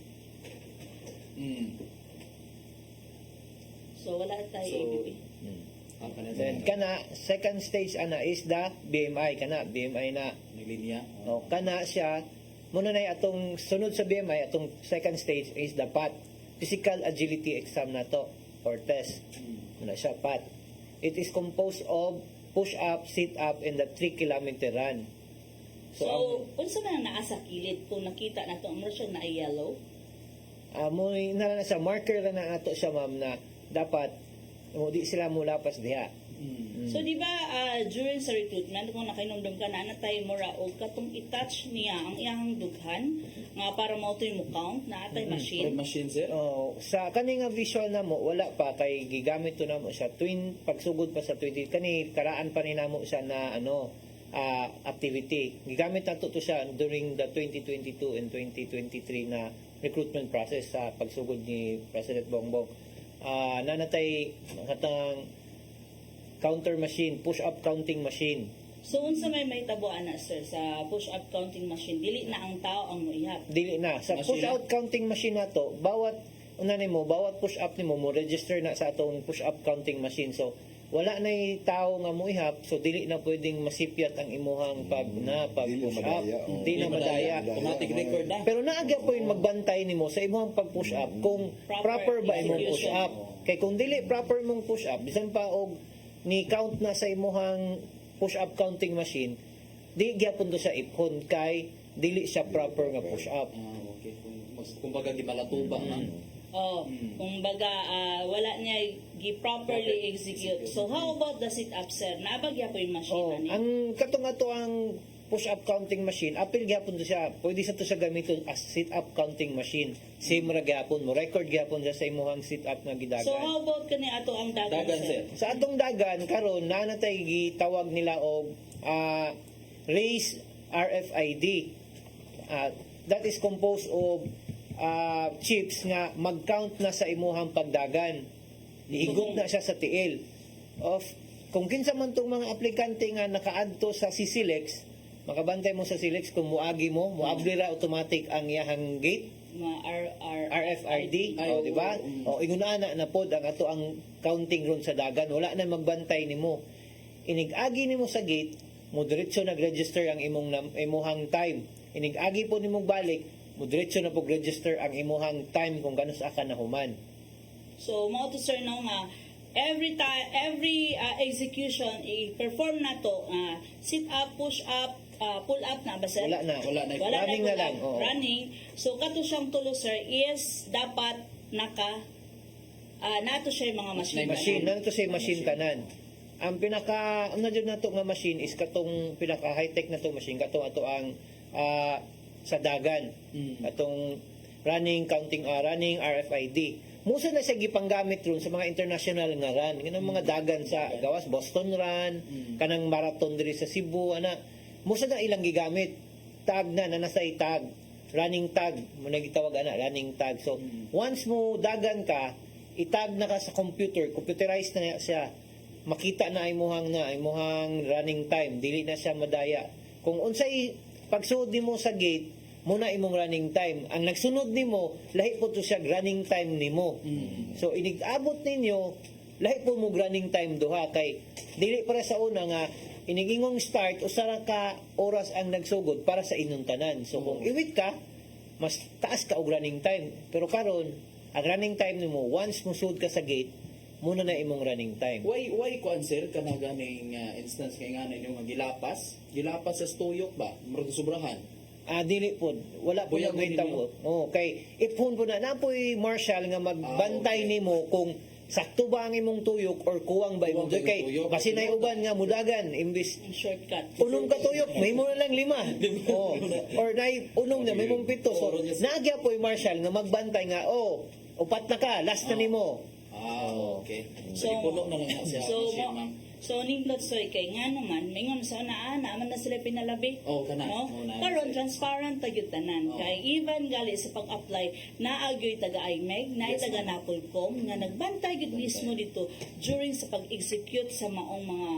So wala tayo ABP. Then kana second stage ana is the BMI na. Naglinya. Kana siya muna na atong sunod sa BMI atong second stage is the PAT, physical agility exam na to or test. Muna siya PAT. It is composed of push up, sit up and the 3-kilometer run. So, unsa man naa sa kilid kung nakita nato ang siya na yellow? Mo na sa marker na ato siya ma'am na dapat di sila mulapas diha. So di ba during sa recruitment kung nakainomdom ka na natay mo ra og katong i-touch niya ang iyang dughan nga para mao to mo count na atay machine. Machine sir. Sa kani nga visual na mo wala pa kay gigamit to namo siya twin pagsugod pa sa 20 kani karaan pa ni namo siya na activity. Gigamit nato to siya during the 2022 and 2023 na recruitment process sa pagsugod ni President Bongbong. Nanatay katang counter machine, push-up counting machine. So unsa may tabuan na sir sa push-up counting machine dili na ang tao ang moihap. Dili na. Sa push-up counting machine nato, bawat push-up nimo mo register na sa atong push-up counting machine. So wala na tao nga moihap, so dili na pwedeng masipyat ang imuhang pag-push up. Di na madaya. Automatic record na. Pero naagya po yung magbantay nimo sa imong pag-push up kung proper ba imong push up. Kay kung dili proper mong push up, bisan pa og ni count na sa imong push-up counting machine, di gyapon to siya ipon kay dili siya proper nga push up. Okay. Kung baga gibalatuba na. Kung baga wala niya properly execute. So how about the sit-up sir? Naabagya po yung machine ani. Ang katong ato ang push-up counting machine, apil gyapon to siya. Pwede sa to siya gamiton as sit-up counting machine. Same ra gyapon mo, record gyapon siya sa imong sit-up nga gidagan. So how about kani ato ang dagan sir? Sa atong dagan karon nanatay gitawag nila og race RFID. That is composed of chips nga mag-count na sa imuhang pagdagan. Ihigot na siya sa tiil. Kung kinsa man tong mga aplikante nga nakaadto sa CCLEX, makabantay mo sa CCLEX kung muagi mo, muablira automatic ang iyahang gate. RFID, di ba? Ingunana na pod ang ato ang counting ron sa dagan. Wala na magbantay nimo. Inig-agi nimo sa gate, mo diretso nag-register ang imuhang time. Inig-agi po nimong balik, mo diretso na pag-register ang imuhang time kung ganos ka nahuman. So mo to sir no nga every execution i-perform na to sit up, push up, pull up na ba sir? Wala na. Running na lang. Running. So kato siyang tulo sir is dapat nato siya yung mga machine. Nato siya machine kanan. Ang pinaka nato nga machine is katong pinaka high-tech na to machine katong ato ang sa dagan. Atong running RFID. Musa na siya gipanggamit ron sa mga international nga run. Ganang mga dagan sa gawas Boston Run, kanang marathon diri sa Cebu musa na ilang gigamit. Tag na nasa tag, running tag, mo na gitawag running tag. So once mo dagan ka, itag na ka sa computerized na siya. Makita na imuhang running time, dili na siya madaya. Kung unsay pagsuod nimo sa gate, muna imong running time. Ang nagsunod nimo, lahi po to siya running time nimo. So inig-abot ninyo, lahi po mo running time duha kay dili para sa una nga inigingong start usara ka oras ang nagsugod para sa inyong tanan. So kung iwit ka, mas taas ka og running time. Pero karon, ang running time nimo once mo sud ka sa gate, muna na imong running time. Why kuan sir kana ganing instance kay nga ninyo nga gilapas sa tuyok ba? Murag sobrahan. Dili po. Wala po yung tabo. Kay ipon po na napoy marshal nga magbantay nimo kung sakto ba ang imong tuyok or kuwang ba imong tuyok. Kay kasi nay uban nga mudagan imbis shortcut. Unong ka tuyok, may mo na lang 5. Or nay unong na may mong 7. So naagya po yung marshal nga magbantay nga upat na ka, last na nimo. Okay. So, So, puno na lang na siya. So, machine, ma'am. so nindot soy kay nga naman mingon sa naaman na sila pinalabi. Oh, kana. No? Oh, na- Karon transparent tagyud tanan Oh. kay even gali sa pag-apply naagyoy taga IMEG, naay Yes, taga Napolcom nga nagbantay gyud mismo dito during sa pag-execute sa maong mga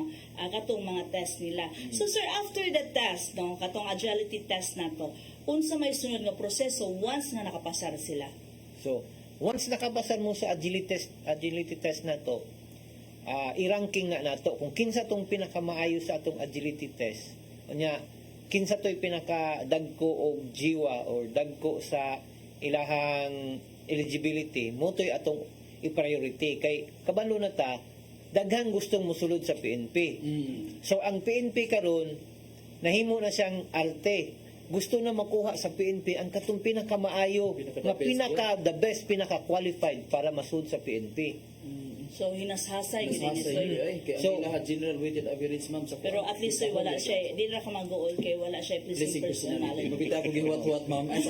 katong mga test nila. So sir, after the test, no, katong agility test nato, unsa may sunod nga proseso once na nakapasar sila? So, once nakabasar mo sa agility test na to, i-ranking na nato kung kinsa tong pinakamaayo sa atong agility test. Unya, kinsa to'y pinakadagko og jiwa or dagko sa ilahang eligibility, mo to'y atong i-priority. Kay kabalo na ta, daghang gustong musulod sa PNP. So, ang PNP karon nahimo na siyang arte. Gusto na makuha sa PNP ang katong pinakamaayo, nga the best, pinaka-qualified para masud sa PNP. So hinashasay gyud ni Nasasay soy. yun, eh. Kaya So- ang lahat general weighted average, ma'am. Sa Pero at least soy wala siya, di na ka mag-goal kay wala siya pleasing Blessing personality. personality. Mabita ko gihuwat-huwat, ma'am. Ay,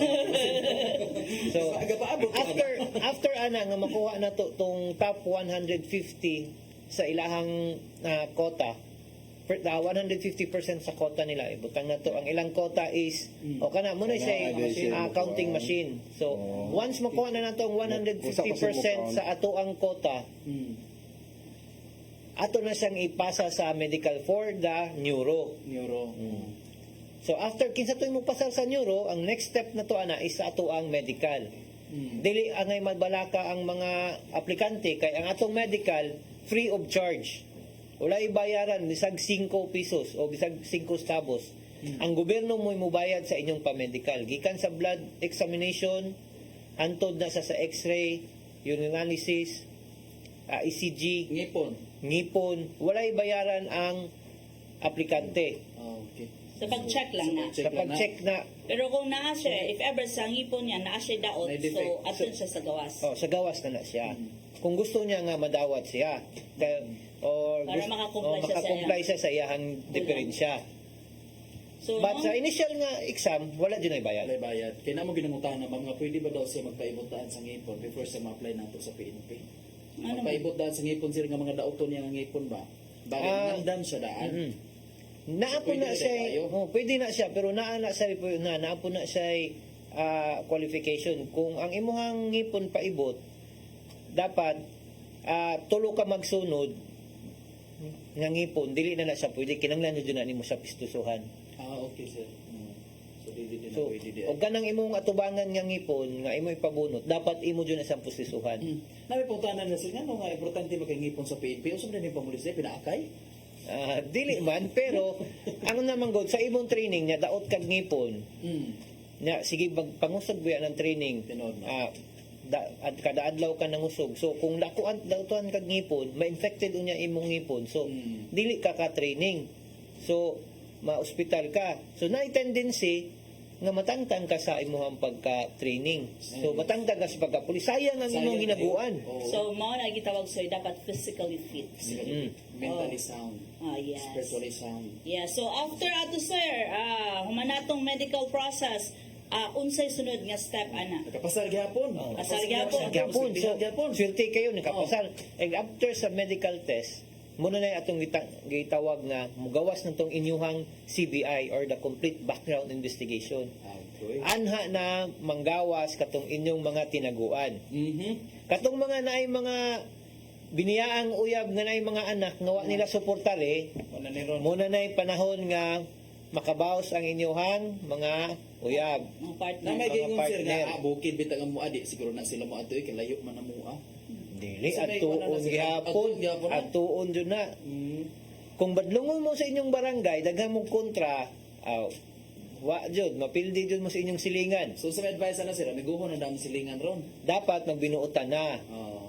So, Agapaabot ka na. after ana nga makuha na to tong top 150 sa ilahang quota, 150% sa quota nila, ibutang na to. Ang ilang quota is o kana mo na siya counting machine. So once makuha na nato ang 150% sa ato ang quota, ato na siyang ipasa sa medical for the neuro. Neuro. So after kinsa to'y mo pasar sa neuro, ang next step na to ana is sa ato ang medical. Dili angay magbalaka ang mga aplikante kay ang atong medical free of charge. Wala ibayaran bisag 5 pesos o bisag 5 centavos. Ang gobyerno mo bayad sa inyong pa-medical. Gikan sa blood examination, hantod na sa x-ray, urinalysis, ECG, ngipon, wala ibayaran ang aplikante. Okay. Sa pag-check lang na. Sa pag-check na, Pero kung naa siya, if ever sa ngipon niya, naa siya daot, May so defect. atin siya sa gawas. sa gawas na siya. Kung gusto niya nga madawat siya, or Para makakomply siya sa siya sa iyang diferensya. So, But no? sa initial nga exam, wala din ay bayad. Wala bayad. Kaya na mo ginangutan na, ma'am, nga pwede ba daw siya magpaibotaan sa ngipon before siya ma-apply nato sa PNP? Ano? Magpaibotaan sa ngipon sila nga mga daoton niya nga ngipon ba? Bakit nandam siya daan? Naapo Pwede na na siya, tayo? pwede na siya, pero naapo na siya qualification. Kung ang imuhang ngipon paibot, dapat tulo ka magsunod nga ngipon, dili na siya pwede, kinanglan nyo na nimo sa pistusuhan. Okay, sir. So, di na So, pwede di. o ganang imong atubangan nga ngipon, nga imo ipabunot, dapat imo dyan na sa pistusuhan. Nabi pagtanan na sila, nga importante makingipon sa PNP. O sa mga pamulis niya, pinaakay? Dili man, pero ang naman god sa imong training nya daot kag ngipon. Nya sige pangusog ba ng training. Tinood mo. At kada adlaw ka nangusog. So kung dakuan kag ngipon, ma-infected unya imong ngipon. So dili ka training. So ma-hospital ka. So na tendency nga matangtang ka sa imong pagka-training. So matangtang ka sa pagka-pulis. Sayang ang imong ginaguan. So, mao na gitawag sa'yo, dapat physically fit. Mentally sound. Yes. Spiritually sound. Yeah, so after ato sir, humanatong medical process, unsay sunod nga step ana? Nakapasar gyapon. Pasar gyapon. Gyapon. Swerte kayo nakapasal. And after sa medical test, muna na atong gitawag na mugawas na tong inyuhang CBI or the complete background investigation. Anha na manggawas katong inyong mga tinaguan. Katong mga naay mga biniyaang uyab nga naay mga anak nga wa nila suportare, muna na panahon nga makabawas ang inyuhang mga uyab. Mga partner. Na may Mga gingon sir partner. nga bukid bitang mo adi siguro na sila mo atoy kay layo man na mo Dili So, at may wala na tuon sila. gihapon, Atuon at tuon jud na. Kung badlungon mo sa inyong barangay, daghan mong kontra, wa jud, mapildi jud mo sa inyong silingan. So sa advice na sir, miguho na dami silingan ron. Dapat magbinuotan na.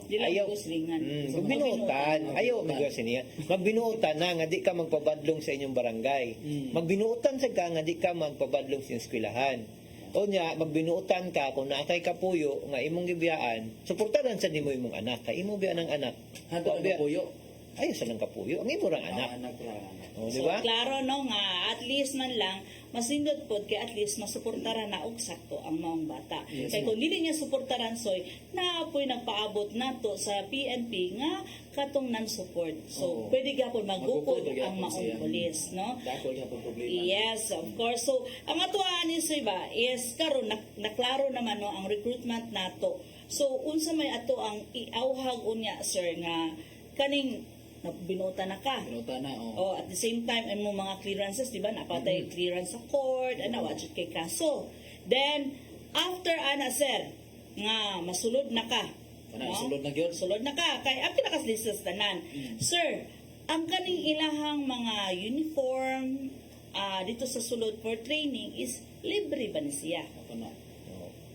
Di lang Ayaw. ko slingan. Magbinuotan. Ayaw magwasi niya. Magbinuotan na nga di ka magpabadlong sa inyong barangay. Magbinuotan sa ka nga di ka magpabadlong sa eskwelahan. O nya, magbinuotan ka kung naakay kapuyo nga imong gibiyaan, suportaran sa nimo imong anak. Kay imo biya ng anak. Hanto ang kapuyo. ayaw sa nang kapuyo. Ang imo rang anak. Anak ra. Oh, di So, ba? klaro no nga at least man lang masindot pod kay at least masuportaran na og sakto ang maong bata. Kay kung dili niya suportaran soy naapoy nagpaabot nato sa PNP nga katong non-support. So pwede gyapon magukod Magukod ang gyapon maong siya. pulis, no? Dako gyapon problema. Yes, of course. So, ang atuan ni Soy ba is karon naklaro naman no ang recruitment nato. So, unsa may ato ang iawhag unya sir nga kaning binuta na ka. Binuta na, Oh, at the same time, ang mga clearances, di ba? Napatay clearance sa court, watch kay kaso. Then, after ana, sir, nga masulod na ka. Sulod na gyud. Sulod na ka. Kay, ang pinakaslistas tanan. Sir, ang kaning ilahang mga uniform dito sa sulod for training is libre ba ni siya? Ako na.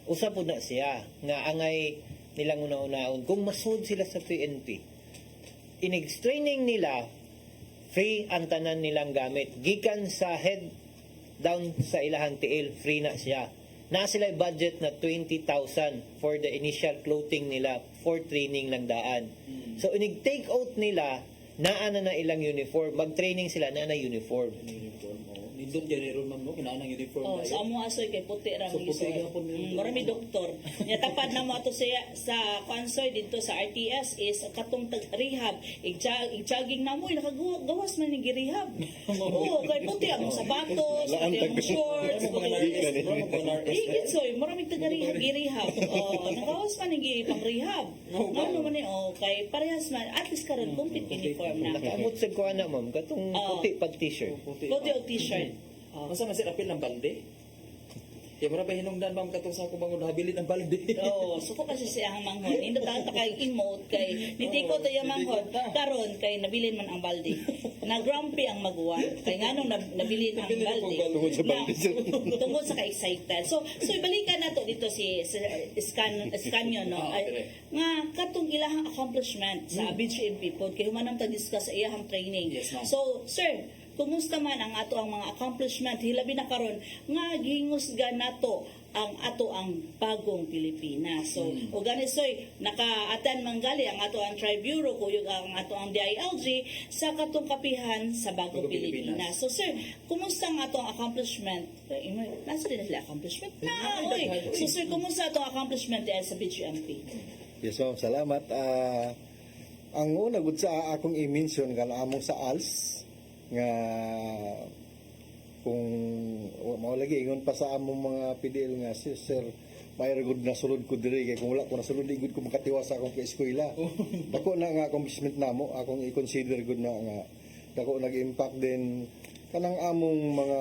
Usa po na siya nga angay nilang una-unaon kung masud sila sa PNP. Training nila free ang tanan nilang gamit gikan sa head down sa ilahang tiil, free na siya. Na sila budget na 20,000 for the initial clothing nila for training lang daan. So inig-take out nila naa na ilang uniform, mag-training sila na uniform. Uniform. Nindot gyud ron ma'am no kinahanglan uniform Oh, tayo. sa amo asoy kay puti ra So, mo puti isuot. gyapon yun. Marami doktor. Nya tapad na mo ato sa konsoy dito sa RTS is katong rehab. Jogging na mo nakagawas man ni rehab. Oo, kay puti ang sapatos, puti ang shorts, Igit soy, maraming taga rehab. Oh, nagawas man ni pang rehab. Ano man ni kay parehas man at least karon complete uniform na. Nakaamot sa kuha na ma'am, katong puti pag t-shirt. Puti o t-shirt. Masa man sir apil ng balde? Kaya mara ba hinungdan ma'am katong sa ako bangod habilin ang balde. Oo, suko kasi siya ang manghod. Hindi ta kay emote kay nitiko to yung manghod. Karon kay nabilin man ang balde. Na grumpy ang maguwan. Kay nganong nabilin ang balde. Tungod sa balde, sir. Tungod sa ka-excited. So ibalikan nato dito si Scanio no. Nga katong ilahang accomplishment sa BGMP pod kay humanang ta-discuss sa iyahang training. Yes, ma'am. So sir, kumusta man ang ato ang mga accomplishment hilabi na karon nga gihingusgan nato ang ato ang bagong Pilipinas. So o gani soy naka-attend manggali ang ato ang Tri-Bureau kuyog ang ato ang DILG sa katong kapihan sa bagong Pilipinas. So sir, kumusta ang ato ang accomplishment? Nasa din sila accomplishment na. Oy. So sir, kumusta ato ang accomplishment dahil sa BGMP? Yes, ma'am. Salamat. Ang una gud sa akong i-mention kan among sa ALS nga kung mao lagi ingon pa sa among mga PDL nga si Sir mayroon gud nasulod ko diri kay kung wala ko nasulod gud ko makatiwas sa akong eskwela. Dako na nga accomplishment namo akong i-consider gud na nga dako nag-impact din kanang among mga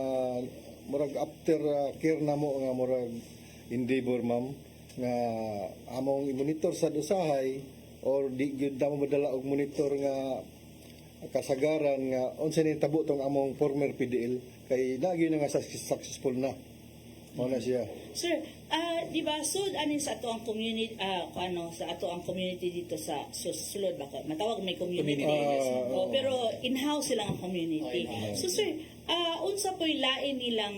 murag after care namo nga murag endeavor ma'am nga among i-monitor sa usahay or di gyud namo madala og monitor nga kasagaran nga unsa ni tabo tong among former PDL kay lagi na nga successful na mao na siya. Sir, di ba sud ani sa ato ang community sa ato ang community dito sa sulod ba matawag may community. Pero in-house sila ang community. So sir, unsa po'y lain nilang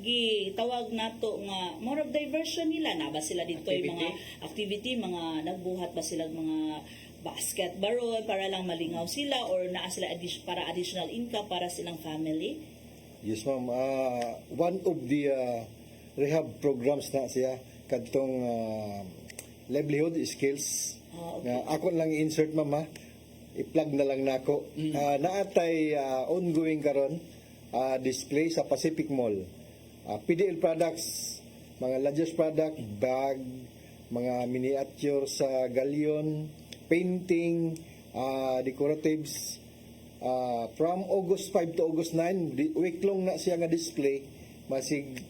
gitawag nato nga more of diversion nila na ba sila dito yung mga activity, mga nagbuhat ba sila mga basket baron para lang malingaw sila or naa sila para additional income para silang family? Yes ma'am, one of the rehab programs na siya kadtong livelihood skills. Okay. Ako lang insert ma'am ha. I-plug na lang nako. Naatay ongoing karon display sa Pacific Mall. PDL products, mga luggage product, bag, mga miniature sa galyon, painting, decoratives. From August 5 to August 9, week long na siya nga display. Masig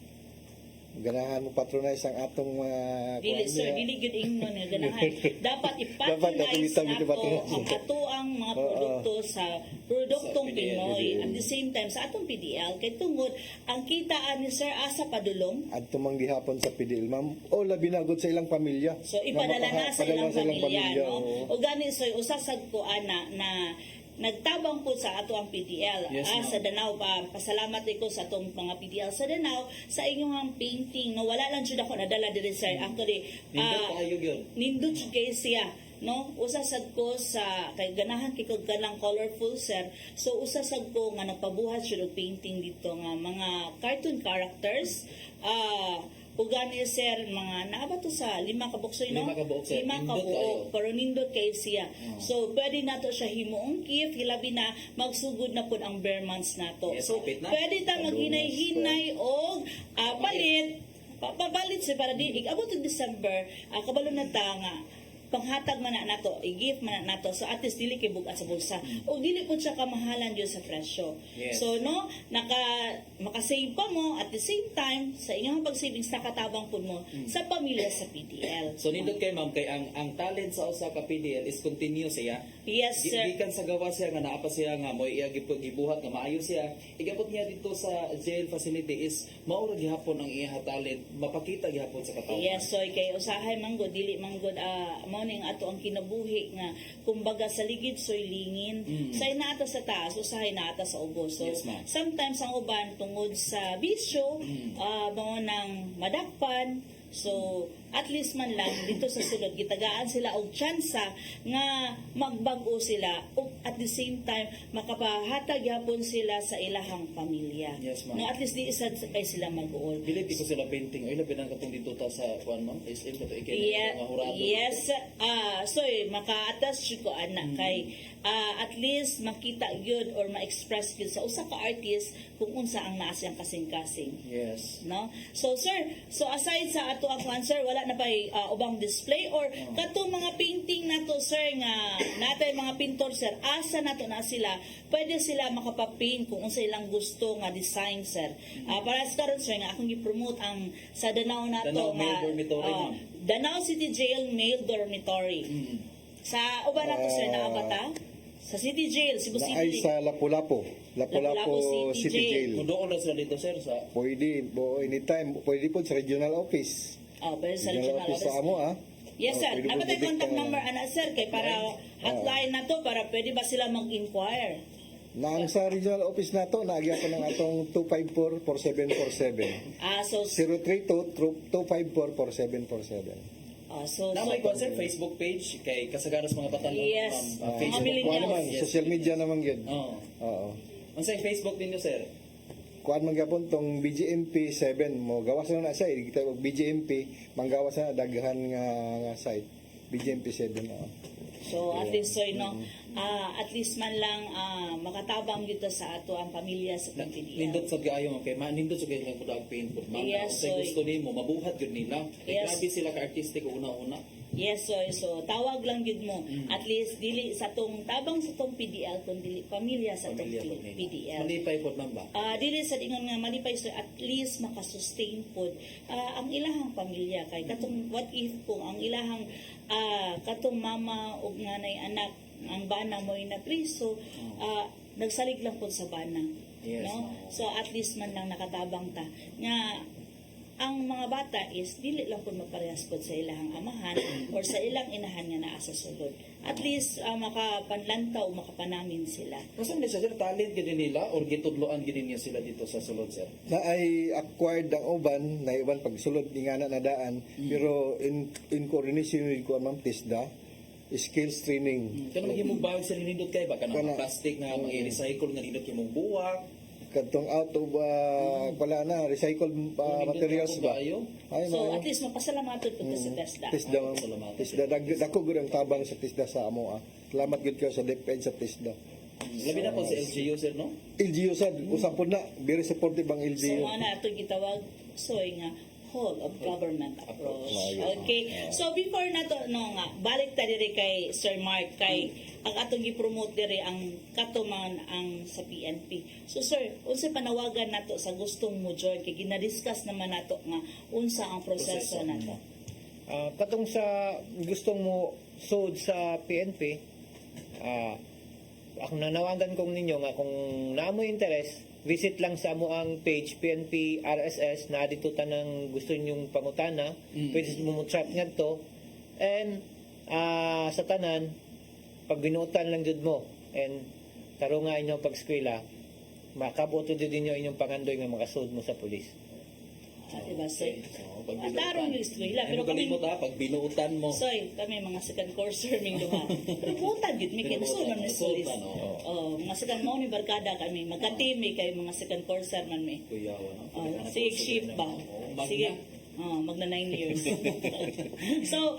ganahan mo patronize ang atong mga Dili sir, dili gyud ingnon nga ganahan. Dapat i-patronize nato ang ato ang mga produkto sa produktong Pinoy at the same time sa atong PDL kay tungod ang kitaan ni sir asa padulong. Adto mang gihapon sa PDL ma'am o labi na gud sa ilang pamilya. So ipadala na sa ilang pamilya, no? oo. O gani sir usasag ko ana na nagtabang po sa ato ang PDL sa Danau pa pasalamat ko sa atong mga PDL sa Danau sa inyong painting no wala lang jud ako nadala diri sir actually nindot jud kay siya no usa sad ko sa kay ganahan kay kog kanang colorful sir, so usa sad ko nga nagpabuhat siya og painting dito nga mga cartoon characters. Ug gani sir mga naaba to sa 5 ka buksoy no, 5 ka buok, sir. 5 ka Nindot kayo. buok pero nindot kay siya. So pwede nato siya himuong gift, hilabi na magsugod na pud ang bare months nato. Yes, So kapit na. pwede ta maghinay-hinay og palit papalit siya para di abot ng December, kabalo na ta nga panghatag man na nato, i-gift man na nato, so at least dili kay bugat sa bulsa. O dili po siya kamahalan yun sa presyo. Yes. So no, makasave pa mo at the same time sa inyong pag-savings nakatabang po mo sa pamilya sa PDL. So nindot kay ma'am kay ang talent sa usa ka PDL is continuous siya. Yes sir. Gikan sa gawa siya nga naa pa siya nga mo iya gibuhat nga maayo siya. Igabot niya dito sa jail facility is mao ra gihapon ang iya talent mapakita gihapon sa katawhan. Yes, so kay usahay manggod dili manggod mao ning ato ang kinabuhi nga kumbaga sa ligid soy lingin. Say naata sa taas, usahay naata sa ubos. So Yes, ma'am. sometimes ang uban tungod sa bisyo, mao nang madakpan. So at least man lang dito sa sulod gitagaan sila og tsansa nga magbag-o sila ug at the same time makapahatag yapon sila sa ilahang pamilya. Yes, ma'am. No, at least di isa kay sila mag-uol. Dili ko sila painting oy labi nang katong dito ta sa kuan ma'am is imo to ikay Yeah, nga hurado. yes, so maka-attach ko anak kay at least makita yun or ma-express yun sa usa ka artist kung unsa ang naa siyang kasing-kasing. Yes. No? So sir, so aside sa ato ang answer, wala na ba ubang display or katong mga painting nato sir nga natay mga pintor sir, asa nato na sila, pwede sila makapapaint kung unsa ilang gusto nga design sir. Para sa karon sir nga akong gi-promote ang sa Danao nato Danao nga Male Dormitory, ma'am. Danao City Jail Male Dormitory. Sa uban nato sir naabata sa City Jail, Cebu Na ay City. sa Lapu-Lapu. Lapu-Lapu City City Jail. Jail. Mundo ko na sila dito sir sa Pwede, anytime. Pwede po sa regional office. Pwede sa Regional regional office sa office. amo, Yes sir, pwede po napatay didikta contact na- number ana sir kay para hotline na to para pwede ba sila mag-inquire. Na ang sa regional office na to, naagya ko ng atong 254-4747. So 032-254-4747. so na may kuan sir Facebook page kay kasagaras mga bata no? Yes. Ma'am, Mga Facebook. millennials. Kuha naman, Yes. social media naman yun. Oo. Oo. Unsay Facebook ninyo sir? Kuan man gapon tong BGMP 7 mo gawas na siya kita og BGMP manggawas na daghan nga site BGMP 7 na. So at least so at least man lang makatabang dito sa ato ang pamilya sa Nindot PDL. sa kaayo okay nindot sa kaayo nga kudag paint po ma'am. Yes, Kung soy. gusto nimo mabuhat gyud nila. Yes. Grabe sila ka artistic una-una. Yes, so tawag lang gid mo. At least dili sa tong tabang sa tong PDL kun dili pamilya sa tong Pamilya po nila. PDL. Malipay po ma'am ba? Dili sa ingon nga malipay so at least makasustain pod ang ilahang pamilya kay katong what if kung ang ilahang katong mama ug nanay anak ang bana mo na priso nagsalig lang pod sa bana. Yes, No? ma'am. So at least man lang nakatabang ta nga ang mga bata is dili lang po magparehas po sa ilahang amahan or sa ilang inahan nga naa sa sulod. At least makapanlantaw, makapanamin sila. Kasi hindi siya sir talent gid nila or gitudloan gid niya sila dito sa sulod sir. Na ay acquired ang uban na iban pagsulod ni nga na daan pero in coordination with kuan ma'am TISDA skills training. Kano maghimong bawag sila nindot kay ba kanang Kana- plastic nga mag-recycle nga nindot kimong buwak. Kadtong out of pala na recycled materials ba? Ayo. Ay So maayo. at least mapasalamatod po ta sa TESDA. TISDA, salamat. TISDA, dako gud ang tabang sa TISDA sa amo. Salamat gud ka sa DepEd sa TISDA. Labi na po sa LGU sir no? LGU sad, usap po na, very supportive ang So LGU. mga na ito gitawag soy nga whole of government approach. Okay. So before na to nga balik ta diri kay Sir Mark kay ang atong gi-promote diri ang katuman ang sa PNP. So sir, unsa panawagan nato sa gustong mo join kay gina-discuss naman nato nga unsa ang proseso nato. Katong sa gustong mo sud sa PNP, ako nanawagan kong ninyo nga kung naamo interest, visit lang sa amo ang page PNP RSS na dito tanang gusto ninyong pangutana, pwede mo chat ngadto. And sa tanan pag binutan lang jud mo and tarunga inyong pag-eskwela, makaboto jud ninyo inyong pangandoy nga makasud mo sa pulis. Diba, Soy? Pag Tarong yung eskwela. Pero kami, mo ta, pag binuutan mo. Soy, kami mga second courser ming duha. Pero butan yun, may kinusul man may sulis. Binuutan, oo. Oh, mga second mo ni barkada kami. Magka-team kay mga second courser man may. Kuyawa, no? Oh, sige, shift ba? Sige. Oh, magna 9 years. So,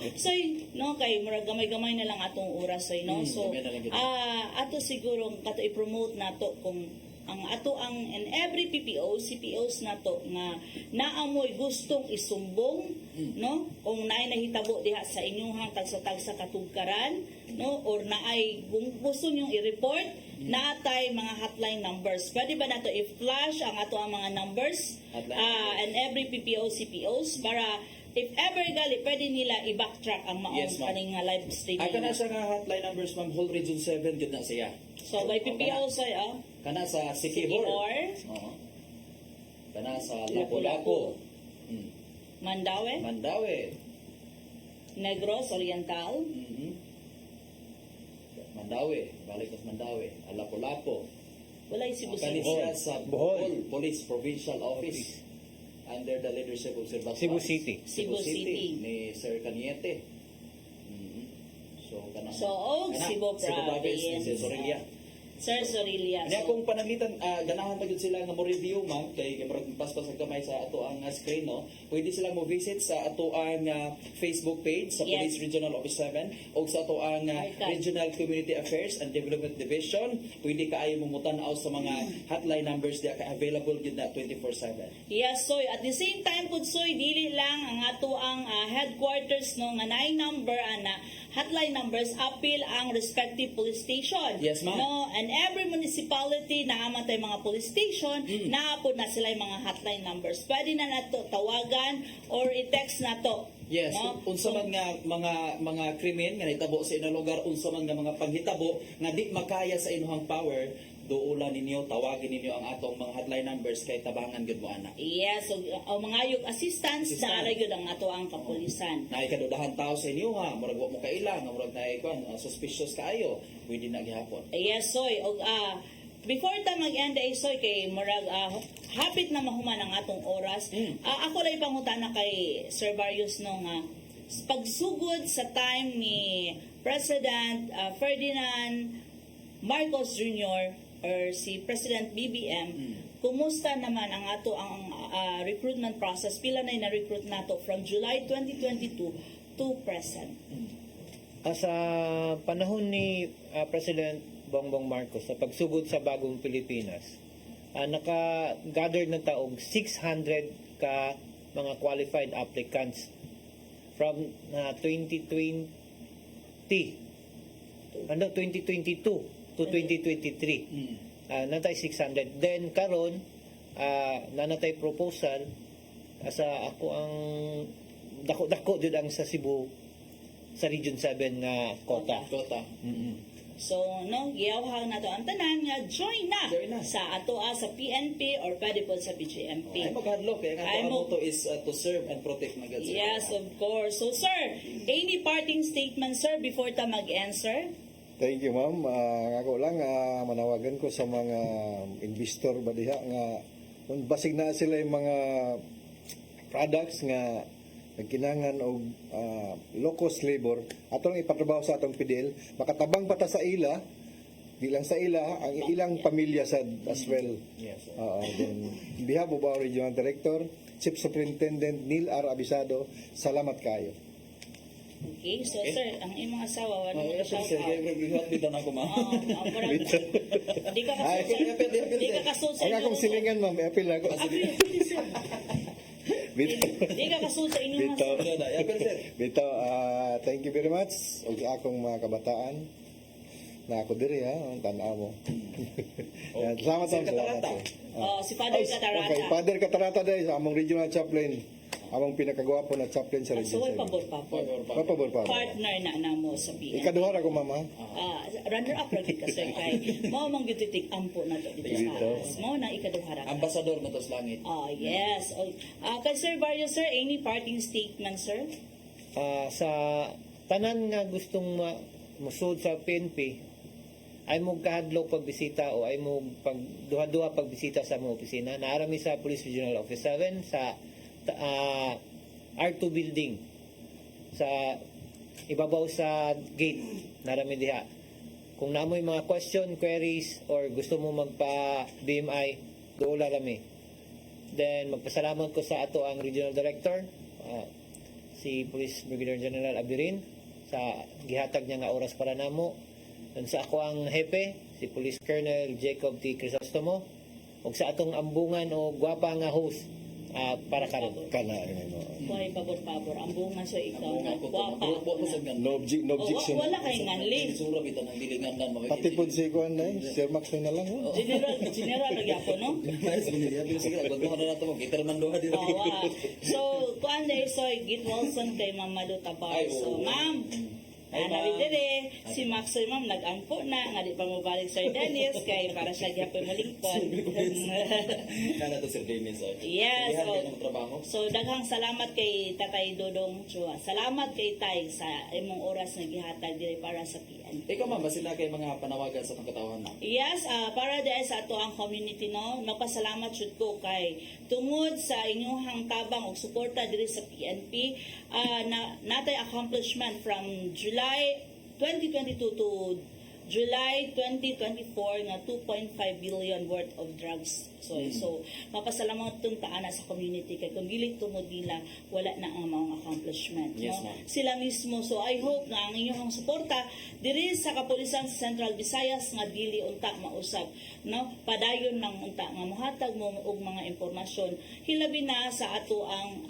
no, kay murag gamay-gamay na lang atong oras, Soy, no? So, gamay na lang yun. ato siguro kato i-promote nato kung ang ato ang in every PPO, CPOs nato nga naamoy gustong isumbong, no? Kung naay nahitabo diha sa inyong tagsa-tagsa katugkaran, no? Or naay kung gusto nyong i-report, natay mga hotline numbers. Pwede ba nato i-flash ang ato ang mga numbers and every PPO, CPOs para if ever gali, pwede nila i-backtrack ang maong Yes, ma'am. kaning live streaming. Ay, kana sa nga hotline numbers, ma'am, whole region 7, good na siya. So, by PPO, Soy, Kana sa Sikihor, Sikihor. Oo. Kana sa Lapu-Lapu, Lapu-Lapu. Mandaue, Mandaue. Negros Oriental, Mhm. Mandaue. Balik sa Mandaue. Lapu-Lapu. walay Cebu Kani City. siya sa Bohol Police Provincial Office. Under the leadership of Sir Bas Cebu City. Cebu City. Ni Sir Caniete. Mhm. So, kana. So, Cebu Province. Ni Sir Sorelia. Sir Sorilia. Kanya kung pananglitan, ganahan tagod sila nga mo review, ma'am, kay murag paspas ang kamay sa ato ang screen, no? Pwede sila mo visit sa ato ang Facebook page sa Yes. Police Regional Office 7 o sa ato ang Archive. Regional Community Affairs and Development Division. Pwede kaayo mo mutan-aw sa mga hotline numbers diya ka available gid na 24/7. Yes, Soy. At the same time, po, Soy, dili lang ang ato ang headquarters no nga naay number ana hotline numbers appeal ang respective police station. Yes, ma'am. No, and every municipality na amatay mga police station, naapod na sila yung mga hotline numbers. Pwede na nato tawagan or i-text nato. Yes, no? unsa man nga mga krimen nga nahitabo sa inyong lugar, unsa man nga mga panghitabo nga di makaya sa inyong power, duulan ninyo, tawagin ninyo ang atong mga hotline numbers kay tabangan gud mo ana. Yes, so ang mga yung assistance na gyud ang ato ang kapulisan. Na ikadudahan tao sa inyo ha, murag wa mo kaila, nga murag na ikon, suspicious kaayo, pwede na gihapon. Yes, Soy. Og before ta mag-end ay Soy kay murag hapit na mahuman ang atong oras. Ako lay pangutana kay Sir Varius no nga pagsugod sa time ni President Ferdinand Marcos Jr. or si President BBM, kumusta naman ang ato ang recruitment process? Pila na na-recruit nato from July 2022 to present? Sa panahon ni President Bongbong Marcos sa pagsugod sa bagong Pilipinas, naka-gather ng taog 600 ka mga qualified applicants from 2022 to 2023. Natay 600. Then karon nanatay proposal sa ako ang dako-dako jud ang sa Cebu sa Region 7 nga kota. So, no, giyawhang na to ang tanan nga join na, sa ato sa PNP or pwede po sa BGMP. Ay maghadlok kay nga Ay ang mo- motto is to serve and protect mga gads. Yes, of course. So, sir, any parting statement, sir, before ta mag-answer? Thank you, ma'am. Ako lang, manawagan ko sa mga investor ba diha nga kung basig na sila yung mga products nga nagkinangan og low cost labor atong ipatrabaho sa atong PDL makatabang pata sa ila di lang sa ila ang ilang pamilya sad as well. Yes. Then on behalf of our regional director, Chief Superintendent Neil R. Abisado, salamat kayo. Okay, so sir, ang imong asawa wala Oh, mo yes, sir. shout out. Gihat dito na ko ma. Di ka Ay, kasul di ka kasul sa Ang akong inyong silingan, ma'am, apil ako. di ka kasul sa inyong Bitaw. sir. Bitaw, thank you very much. Og akong mga kabataan na ako diri ha, ang tanaw mo. Yan, salamat Sir ma'am, salamat. Catarata. si Father Catarata. Okay, Father Catarata dahil sa among regional chaplain. Among pinakagwapo na chaplain sa So, region 7. pabor pa. Papabor. Partner na mo sa PNP. Ikaduhar ako, mama. Runner-up lagi ka, sir, kay mo mang gititik ampo na to dito sa atas. Mo na ikaduhara ka. Ambasador mo to sa langit. Yes. Kay Sir Barrio, sir, any parting statement, sir? Sa tanan nga gustong musud sa PNP, ay mo kahadlok pagbisita o ay mo duha-duha pagbisita sa mga opisina. Naarami sa Police Regional Office 7 sa R2 building sa ibabaw sa gate narami diha. Kung namoy mga question, queries, or gusto mo magpa-BMI, doon rami. Then, magpasalamat ko sa ato ang Regional Director, si Police Brigadier General Abirin, sa gihatag niya nga oras para namo. Then sa ako ang hepe, si Police Colonel Jacob T. Crisostomo, ug sa atong ambungan o gwapa nga host para karon. Kana ano. Buhay pabor-pabor. Ang bunga so ikaw na guwapa. No objection. Wala kay nganli. Sura bitaw ng dilingandan Pati po si Kuan na Sir Max na lang. Oh. General lagi ako, no? Sige, gagawin na nato mo. Gitar man doha dito. So, kuan day so Git Wilson kay Ma'am Malu Tabar. So, ma'am, dire si Max so ma'am nag-angko na nga di pa mo balik Sir Dennis kay para siya gyapon mo lingkod. Kana to Sir Dennis. Yes, trabaho. so daghang salamat kay Tatay Dodong Chua. Salamat kay Tay sa imong oras nga gihatag diri para sa PNP. Ikaw ma'am, basin na kay mga panawagan sa pagkatawhan na. Yes, para dahil sa ato ang community, no, magpasalamat jud ko kay tungod sa inyong tabang ug suporta diri sa PNP, natay accomplishment from July 2022 to July 2024 nga 2.5 billion worth of drugs. So mapasalamat tong taana sa community kay kung dili tungod nila wala na ang mga accomplishment, Yes, no? ma'am. Sila mismo. So I hope nga ang inyong suporta diri sa kapulisan sa Central Visayas nga dili unta mausab, no? Padayon ng unta nga mohatag mo og mga impormasyon hilabi na sa ato ang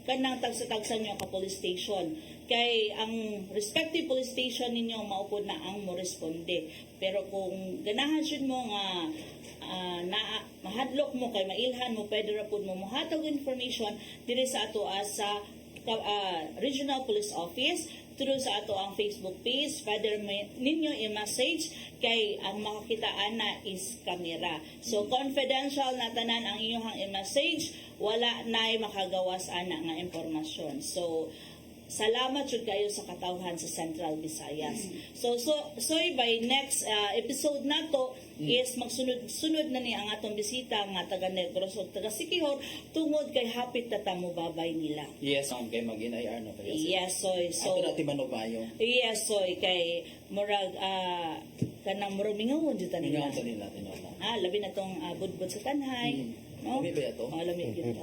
kanang tagsa-tagsa nyo ka police station. Kay ang respective police station ninyo maupod na ang mo responde. Pero kung ganahan syud mo nga mahadlok mo kay mailhan mo pwede ra pud mo mohatag information diri sa ato sa Regional Police Office through sa ato ang Facebook page. Pwede ninyo i-message kay ang makakitaan na is camera. So confidential na tanan ang inyong i-message, wala na'y makagawas ana nga impormasyon. So salamat jud kayo sa katawhan sa Central Visayas. So by next episode nato is magsunod na ni ang atong bisita nga taga Negros ug taga Siquijor tungod kay hapit na tamo babay nila. Yes, ma'am, kay mag-in-IR na kayo. Yes, soy. So ato natin manubayo. yes, soy kay murag kanang murag mingawon jud ta nila. Ngayon sa nila tinala. Labi na tong budbud sa tanhay. No? Lami ba ito? Lamig yun.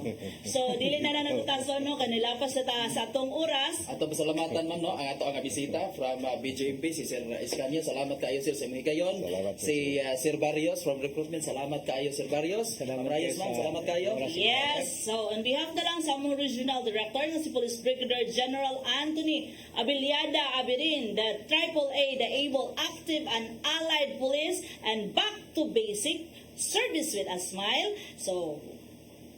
So, dili na natutaso, no? Kanilapas na ta sa atong oras. Ato pasalamatan man no ang ato ang bisita from BJP si Sir Escanio. Salamat kaayo Sir sa higayon. Si Sir Barrios from recruitment. Salamat kaayo Sir Barrios. Salamat Reyes kayo ma'am, sa salamat kaayo. Yes. So, on behalf na lang sa among Regional Director na si Police Brigadier General Anthony Abiliada Abirin, the AAA, the able, active, and allied police, and back to basic service with a smile. So,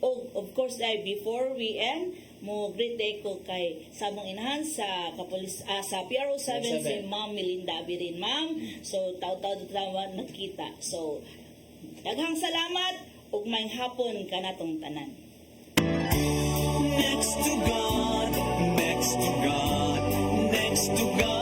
of course, before we end, mo great day ko kay sa mong inahan sa sa PRO7 si Ma'am Melinda Abirin. Ma'am, so taw-taw nakita. So, daghang salamat ug may hapon kanatong tanan. Next to God, next to God, next to God.